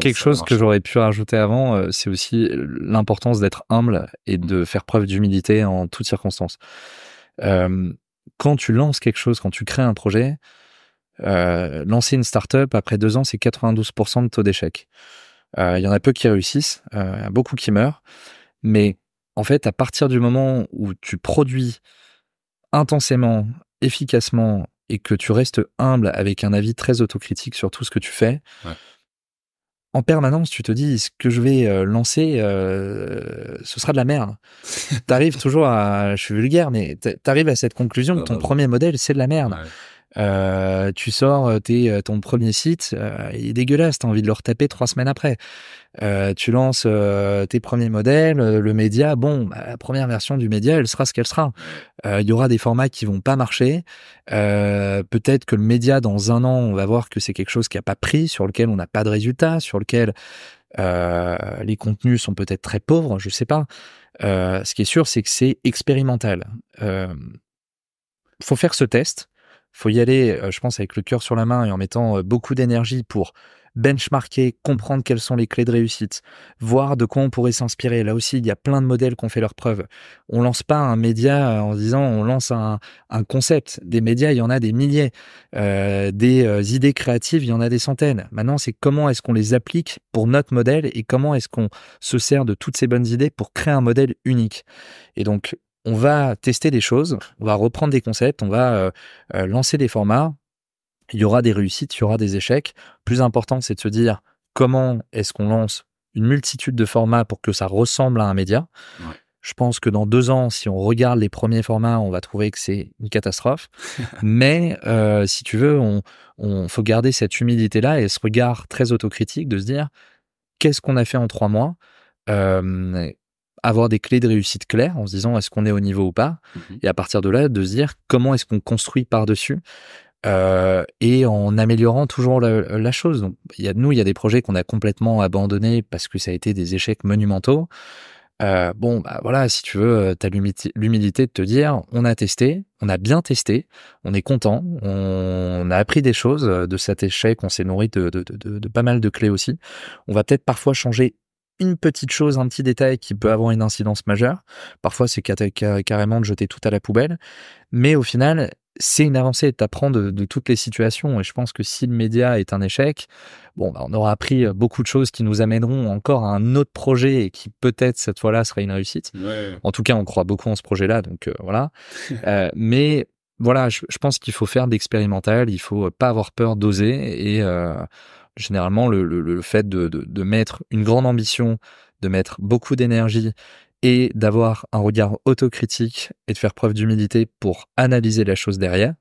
quelque chose que j'aurais pu rajouter avant, c'est aussi l'importance d'être humble et de faire preuve d'humilité en toutes circonstances. Quand tu lances quelque chose, quand tu crées un projet, lancer une start-up après 2 ans, c'est 92% de taux d'échec. Il y en a peu qui réussissent, beaucoup qui meurent. Mais en fait, à partir du moment où tu produis intensément, efficacement, et que tu restes humble avec un avis très autocritique sur tout ce que tu fais, en permanence, tu te dis, ce que je vais lancer, ce sera de la merde. T'arrives toujours à... Je suis vulgaire, mais t'arrives à cette conclusion que ton premier modèle, c'est de la merde. Tu sors ton premier site, il est dégueulasse, t'as envie de le retaper 3 semaines après. Tu lances tes premiers modèles, le média, la première version du média, elle sera ce qu'elle sera. Il y aura des formats qui vont pas marcher. Peut-être que le média, dans 1 an, on va voir que c'est quelque chose qui a pas pris, sur lequel on n'a pas de résultats, sur lequel les contenus sont peut-être très pauvres, je sais pas. Ce qui est sûr, c'est que c'est expérimental. Faut faire ce test. Faut y aller, je pense, avec le cœur sur la main et en mettant beaucoup d'énergie pour benchmarker, comprendre quelles sont les clés de réussite, voir de quoi on pourrait s'inspirer. Là aussi, il y a plein de modèles qui ont fait leurs preuves. On lance pas un média en se disant on lance un concept. Des médias, il y en a des milliers. Des idées créatives, il y en a des centaines. Maintenant, c'est comment est-ce qu'on les applique pour notre modèle et comment est-ce qu'on se sert de toutes ces bonnes idées pour créer un modèle unique. Et donc, on va tester des choses, on va reprendre des concepts, on va lancer des formats. Il y aura des réussites, il y aura des échecs. Plus important, c'est de se dire comment est-ce qu'on lance une multitude de formats pour que ça ressemble à un média. Je pense que dans 2 ans, si on regarde les premiers formats, on va trouver que c'est une catastrophe. Mais si tu veux, on faut garder cette humilité-là et ce regard très autocritique de se dire qu'est-ce qu'on a fait en 3 mois, avoir des clés de réussite claires en se disant est-ce qu'on est au niveau ou pas, et à partir de là, de se dire comment est-ce qu'on construit par-dessus, et en améliorant toujours la chose. Donc, il y a des projets qu'on a complètement abandonnés parce que ça a été des échecs monumentaux. Voilà, si tu veux, tu as l'humilité de te dire on a testé, on a bien testé, on est content, on a appris des choses de cet échec, on s'est nourri de pas mal de clés aussi. On va peut-être parfois changer une petite chose, un petit détail qui peut avoir une incidence majeure. Parfois, c'est carrément de jeter tout à la poubelle. Mais au final, c'est une avancée. T'apprends de toutes les situations. Et je pense que si le média est un échec, on aura appris beaucoup de choses qui nous amèneront encore à un autre projet et qui peut-être cette fois-là sera une réussite. En tout cas, on croit beaucoup en ce projet-là. Donc voilà. Mais voilà, je pense qu'il faut faire d'expérimental. Il faut pas avoir peur d'oser et généralement, le fait de mettre une grande ambition, de mettre beaucoup d'énergie et d'avoir un regard autocritique et de faire preuve d'humilité pour analyser la chose derrière,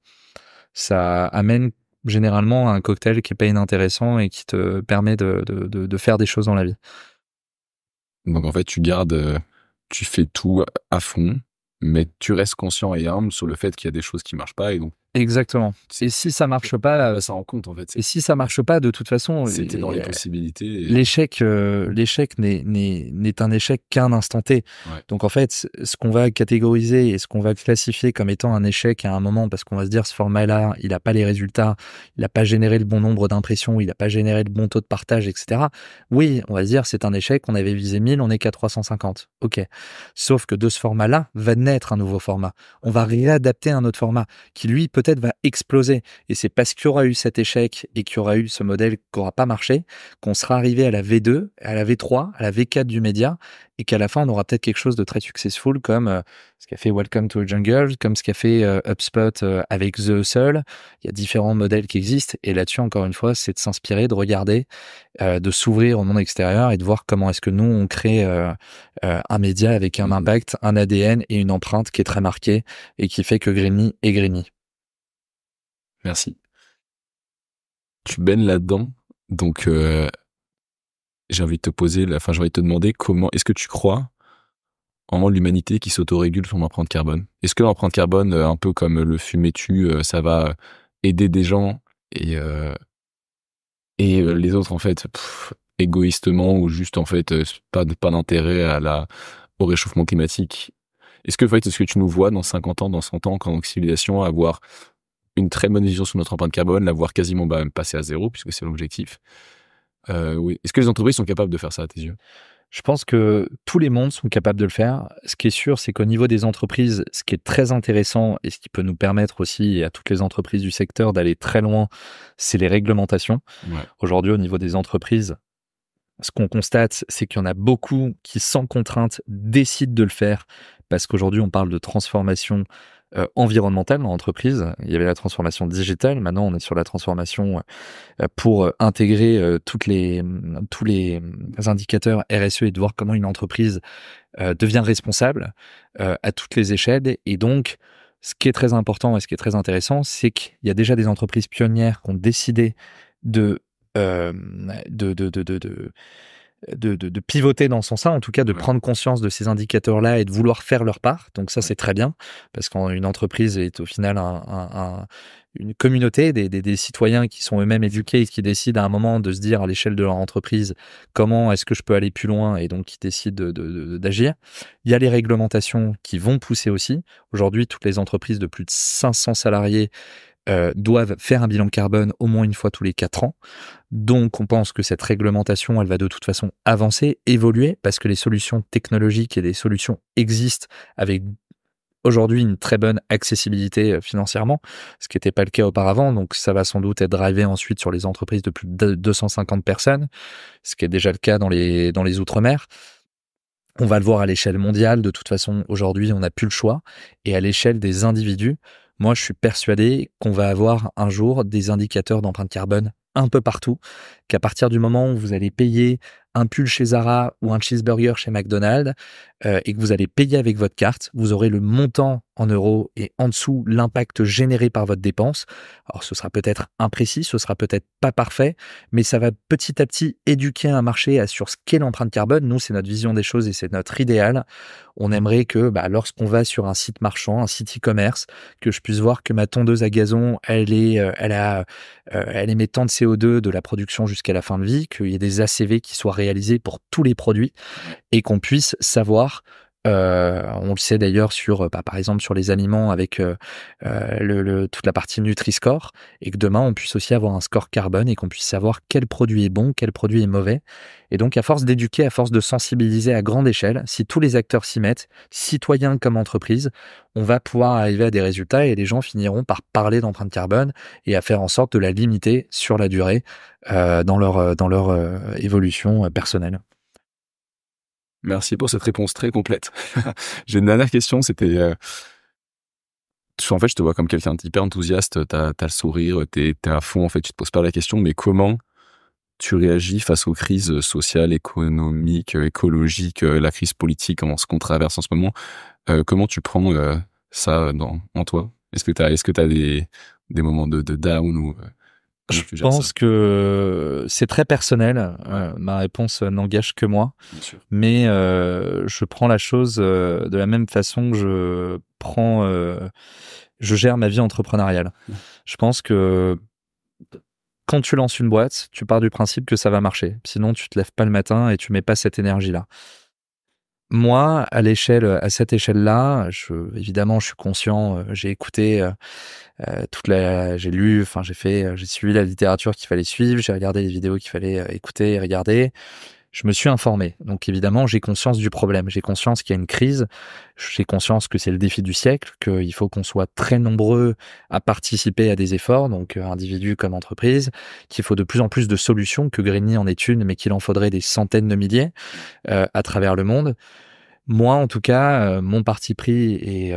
ça amène généralement à un cocktail qui est pas inintéressant et qui te permet de faire des choses dans la vie. Donc en fait, tu fais tout à fond, mais tu restes conscient et humble sur le fait qu'il y a des choses qui marchent pas et donc Exactement. Et si ça marche pas, ça rend compte en fait. Et si ça marche pas, de toute façon, c'était dans les possibilités. L'échec n'est un échec qu'à un instant T. Donc en fait, ce qu'on va catégoriser et ce qu'on va classifier comme étant un échec à un moment, parce qu'on va se dire ce format-là, il a pas les résultats, il a pas généré le bon nombre d'impressions, il a pas généré le bon taux de partage, etc. Oui, on va se dire c'est un échec, on avait visé 1000, on est qu'à 350. Ok. Sauf que de ce format-là va naître un nouveau format. On va réadapter un autre format qui lui peut-être va exploser. Et c'est parce qu'il y aura eu cet échec et qu'il y aura eu ce modèle qui n'aura pas marché, qu'on sera arrivé à la V2, à la V3, à la V4 du média, et qu'à la fin, on aura peut-être quelque chose de très successful, comme ce qu'a fait Welcome to the Jungle, comme ce qu'a fait HubSpot avec The Hustle. Il y a différents modèles qui existent, et là-dessus, encore une fois, c'est de s'inspirer, de regarder, de s'ouvrir au monde extérieur et de voir comment est-ce que nous, on crée un média avec un impact, un ADN et une empreinte qui est très marquée et qui fait que Greenly est Greenly. Merci. Tu baignes là-dedans, donc j'ai envie de te demander comment est-ce que tu crois en l'humanité qui s'autorégule son empreinte carbone? Est-ce que l'empreinte carbone, un peu comme le fumer-tu, ça va aider des gens et les autres en fait, égoïstement ou juste en fait pas d'intérêt au réchauffement climatique? Est-ce que tu nous vois dans 50 ans, dans 100 ans, quand civilisation avoir une très bonne vision sur notre empreinte carbone, la voir quasiment même passer à zéro, puisque c'est l'objectif. Oui. Est-ce que les entreprises sont capables de faire ça à tes yeux? Je pense que tous les mondes sont capables de le faire. Ce qui est sûr, c'est qu'au niveau des entreprises, ce qui est très intéressant et ce qui peut nous permettre aussi, et à toutes les entreprises du secteur, d'aller très loin, c'est les réglementations. Ouais. Aujourd'hui, au niveau des entreprises, ce qu'on constate, c'est qu'il y en a beaucoup qui, sans contrainte, décident de le faire parce qu'aujourd'hui, on parle de transformation environnementale dans l'entreprise. Il y avait la transformation digitale. Maintenant, on est sur la transformation pour intégrer tous les indicateurs RSE et de voir comment une entreprise devient responsable à toutes les échelles. Et donc, ce qui est très important et ce qui est très intéressant, c'est qu'il y a déjà des entreprises pionnières qui ont décidé de pivoter dans ce sens-là, en tout cas de prendre conscience de ces indicateurs-là et de vouloir faire leur part. Donc ça, c'est très bien, parce qu'une entreprise est au final une communauté des citoyens qui sont eux-mêmes éduqués et qui décident à un moment de se dire à l'échelle de leur entreprise comment est-ce que je peux aller plus loin, et donc qui décident d'agir. Il y a les réglementations qui vont pousser aussi. Aujourd'hui, toutes les entreprises de plus de 500 salariés doivent faire un bilan carbone au moins une fois tous les 4 ans. Donc, on pense que cette réglementation, elle va de toute façon avancer, évoluer, parce que les solutions technologiques et les solutions existent avec aujourd'hui une très bonne accessibilité financièrement, ce qui n'était pas le cas auparavant. Donc, ça va sans doute être drivé ensuite sur les entreprises de plus de 250 personnes, ce qui est déjà le cas dans les Outre-mer. On va le voir à l'échelle mondiale. De toute façon, aujourd'hui, on n'a plus le choix. Et à l'échelle des individus, moi, je suis persuadé qu'on va avoir un jour des indicateurs d'empreinte carbone un peu partout, qu'à partir du moment où vous allez payer un pull chez Zara ou un cheeseburger chez McDonald's et que vous allez payer avec votre carte, vous aurez le montant en euros et en dessous l'impact généré par votre dépense. Alors ce sera peut-être imprécis, ce sera peut-être pas parfait, mais ça va petit à petit éduquer un marché sur ce qu'est l'empreinte carbone. Nous, c'est notre vision des choses et c'est notre idéal. On aimerait que lorsqu'on va sur un site marchand, un site e-commerce, que je puisse voir que ma tondeuse à gazon, elle émet tant de CO2 de la production jusqu'à la fin de vie, qu'il y ait des ACV qui soient réalisés pour tous les produits et qu'on puisse savoir, on le sait d'ailleurs par exemple sur les aliments avec toute la partie Nutri-Score, et que demain on puisse aussi avoir un score carbone et qu'on puisse savoir quel produit est bon, quel produit est mauvais. Et donc à force d'éduquer, à force de sensibiliser à grande échelle, si tous les acteurs s'y mettent, citoyens comme entreprises, on va pouvoir arriver à des résultats et les gens finiront par parler d'empreinte carbone et à faire en sorte de la limiter sur la durée dans leur évolution personnelle. Merci pour cette réponse très complète. J'ai une dernière question, c'était... en fait, je te vois comme quelqu'un d'hyper enthousiaste, t'as le sourire, t'es à fond, en fait, tu te poses pas la question, mais comment tu réagis face aux crises sociales, économiques, écologiques, la crise politique, ce qu'on traverse en ce moment? Comment tu prends ça en toi? Est-ce que t'as des moments de down ou... Je pense que c'est très personnel. Ma réponse n'engage que moi. Bien sûr. Mais je prends la chose de la même façon que je gère ma vie entrepreneuriale. Je pense que quand tu lances une boîte, tu pars du principe que ça va marcher. Sinon, tu te lèves pas le matin et tu mets pas cette énergie-là. Moi, à cette échelle-là, évidemment, je suis conscient. J'ai écouté j'ai lu, j'ai suivi la littérature qu'il fallait suivre, j'ai regardé les vidéos qu'il fallait écouter et regarder. Je me suis informé. Donc évidemment, j'ai conscience du problème. J'ai conscience qu'il y a une crise. J'ai conscience que c'est le défi du siècle, qu'il faut qu'on soit très nombreux à participer à des efforts, donc individus comme entreprises, qu'il faut de plus en plus de solutions, que Grigny en est une, mais qu'il en faudrait des centaines de milliers à travers le monde. Moi, en tout cas, mon parti pris et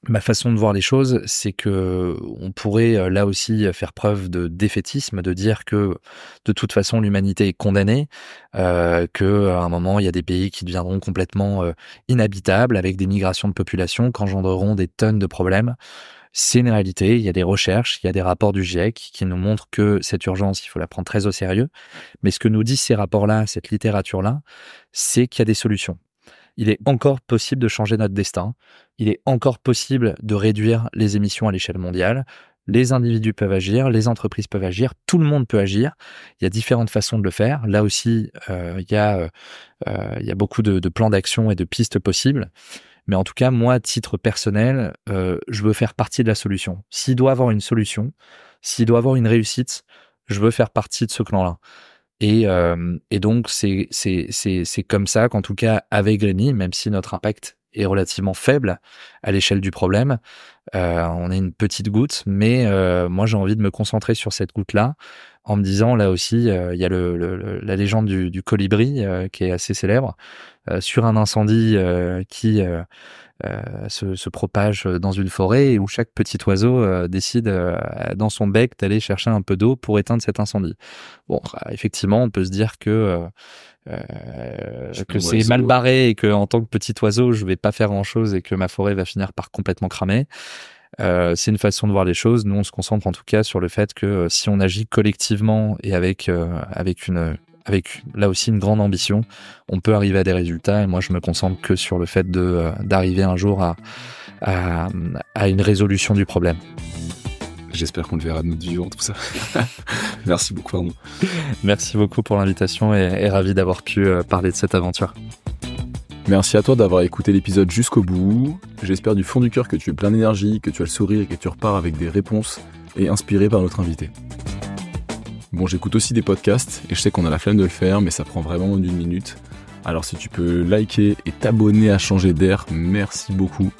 ma façon de voir les choses, c'est que on pourrait là aussi faire preuve de défaitisme, de dire que de toute façon l'humanité est condamnée, que à un moment il y a des pays qui deviendront complètement inhabitables avec des migrations de population qui engendreront des tonnes de problèmes. C'est une réalité, il y a des recherches, il y a des rapports du GIEC qui nous montrent que cette urgence, il faut la prendre très au sérieux. Mais ce que nous disent ces rapports-là, cette littérature-là, c'est qu'il y a des solutions. Il est encore possible de changer notre destin. Il est encore possible de réduire les émissions à l'échelle mondiale. Les individus peuvent agir, les entreprises peuvent agir, tout le monde peut agir. Il y a différentes façons de le faire. Là aussi, il y a beaucoup de plans d'action et de pistes possibles. Mais en tout cas, moi, à titre personnel, je veux faire partie de la solution. S'il doit avoir une solution, s'il doit avoir une réussite, je veux faire partie de ce clan-là. Et donc, c'est comme ça qu'en tout cas, avec Grigny, même si notre impact est relativement faible à l'échelle du problème, on est une petite goutte, mais moi, j'ai envie de me concentrer sur cette goutte-là, en me disant, là aussi, il y a la légende du colibri qui est assez célèbre, sur un incendie qui se propage dans une forêt et où chaque petit oiseau décide dans son bec d'aller chercher un peu d'eau pour éteindre cet incendie. Bon, effectivement, on peut se dire que c'est mal barré et que en tant que petit oiseau, je vais pas faire grand-chose et que ma forêt va finir par complètement cramer. C'est une façon de voir les choses. Nous, on se concentre en tout cas sur le fait que si on agit collectivement et avec là aussi une grande ambition, on peut arriver à des résultats. Et moi, je me concentre que sur le fait d'arriver un jour à une résolution du problème. J'espère qu'on le verra de notre vivant, tout ça. Merci beaucoup, Arnaud. Merci beaucoup pour l'invitation et ravi d'avoir pu parler de cette aventure. Merci à toi d'avoir écouté l'épisode jusqu'au bout. J'espère du fond du cœur que tu es plein d'énergie, que tu as le sourire et que tu repars avec des réponses et inspiré par notre invité. Bon, j'écoute aussi des podcasts et je sais qu'on a la flemme de le faire, mais ça prend vraiment d'une minute. Alors si tu peux liker et t'abonner à Changer d'air, merci beaucoup.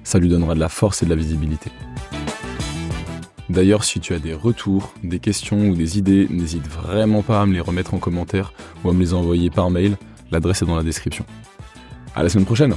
Ça lui donnera de la force et de la visibilité. D'ailleurs, si tu as des retours, des questions ou des idées, n'hésite vraiment pas à me les remettre en commentaire ou à me les envoyer par mail. L'adresse est dans la description. À la semaine prochaine!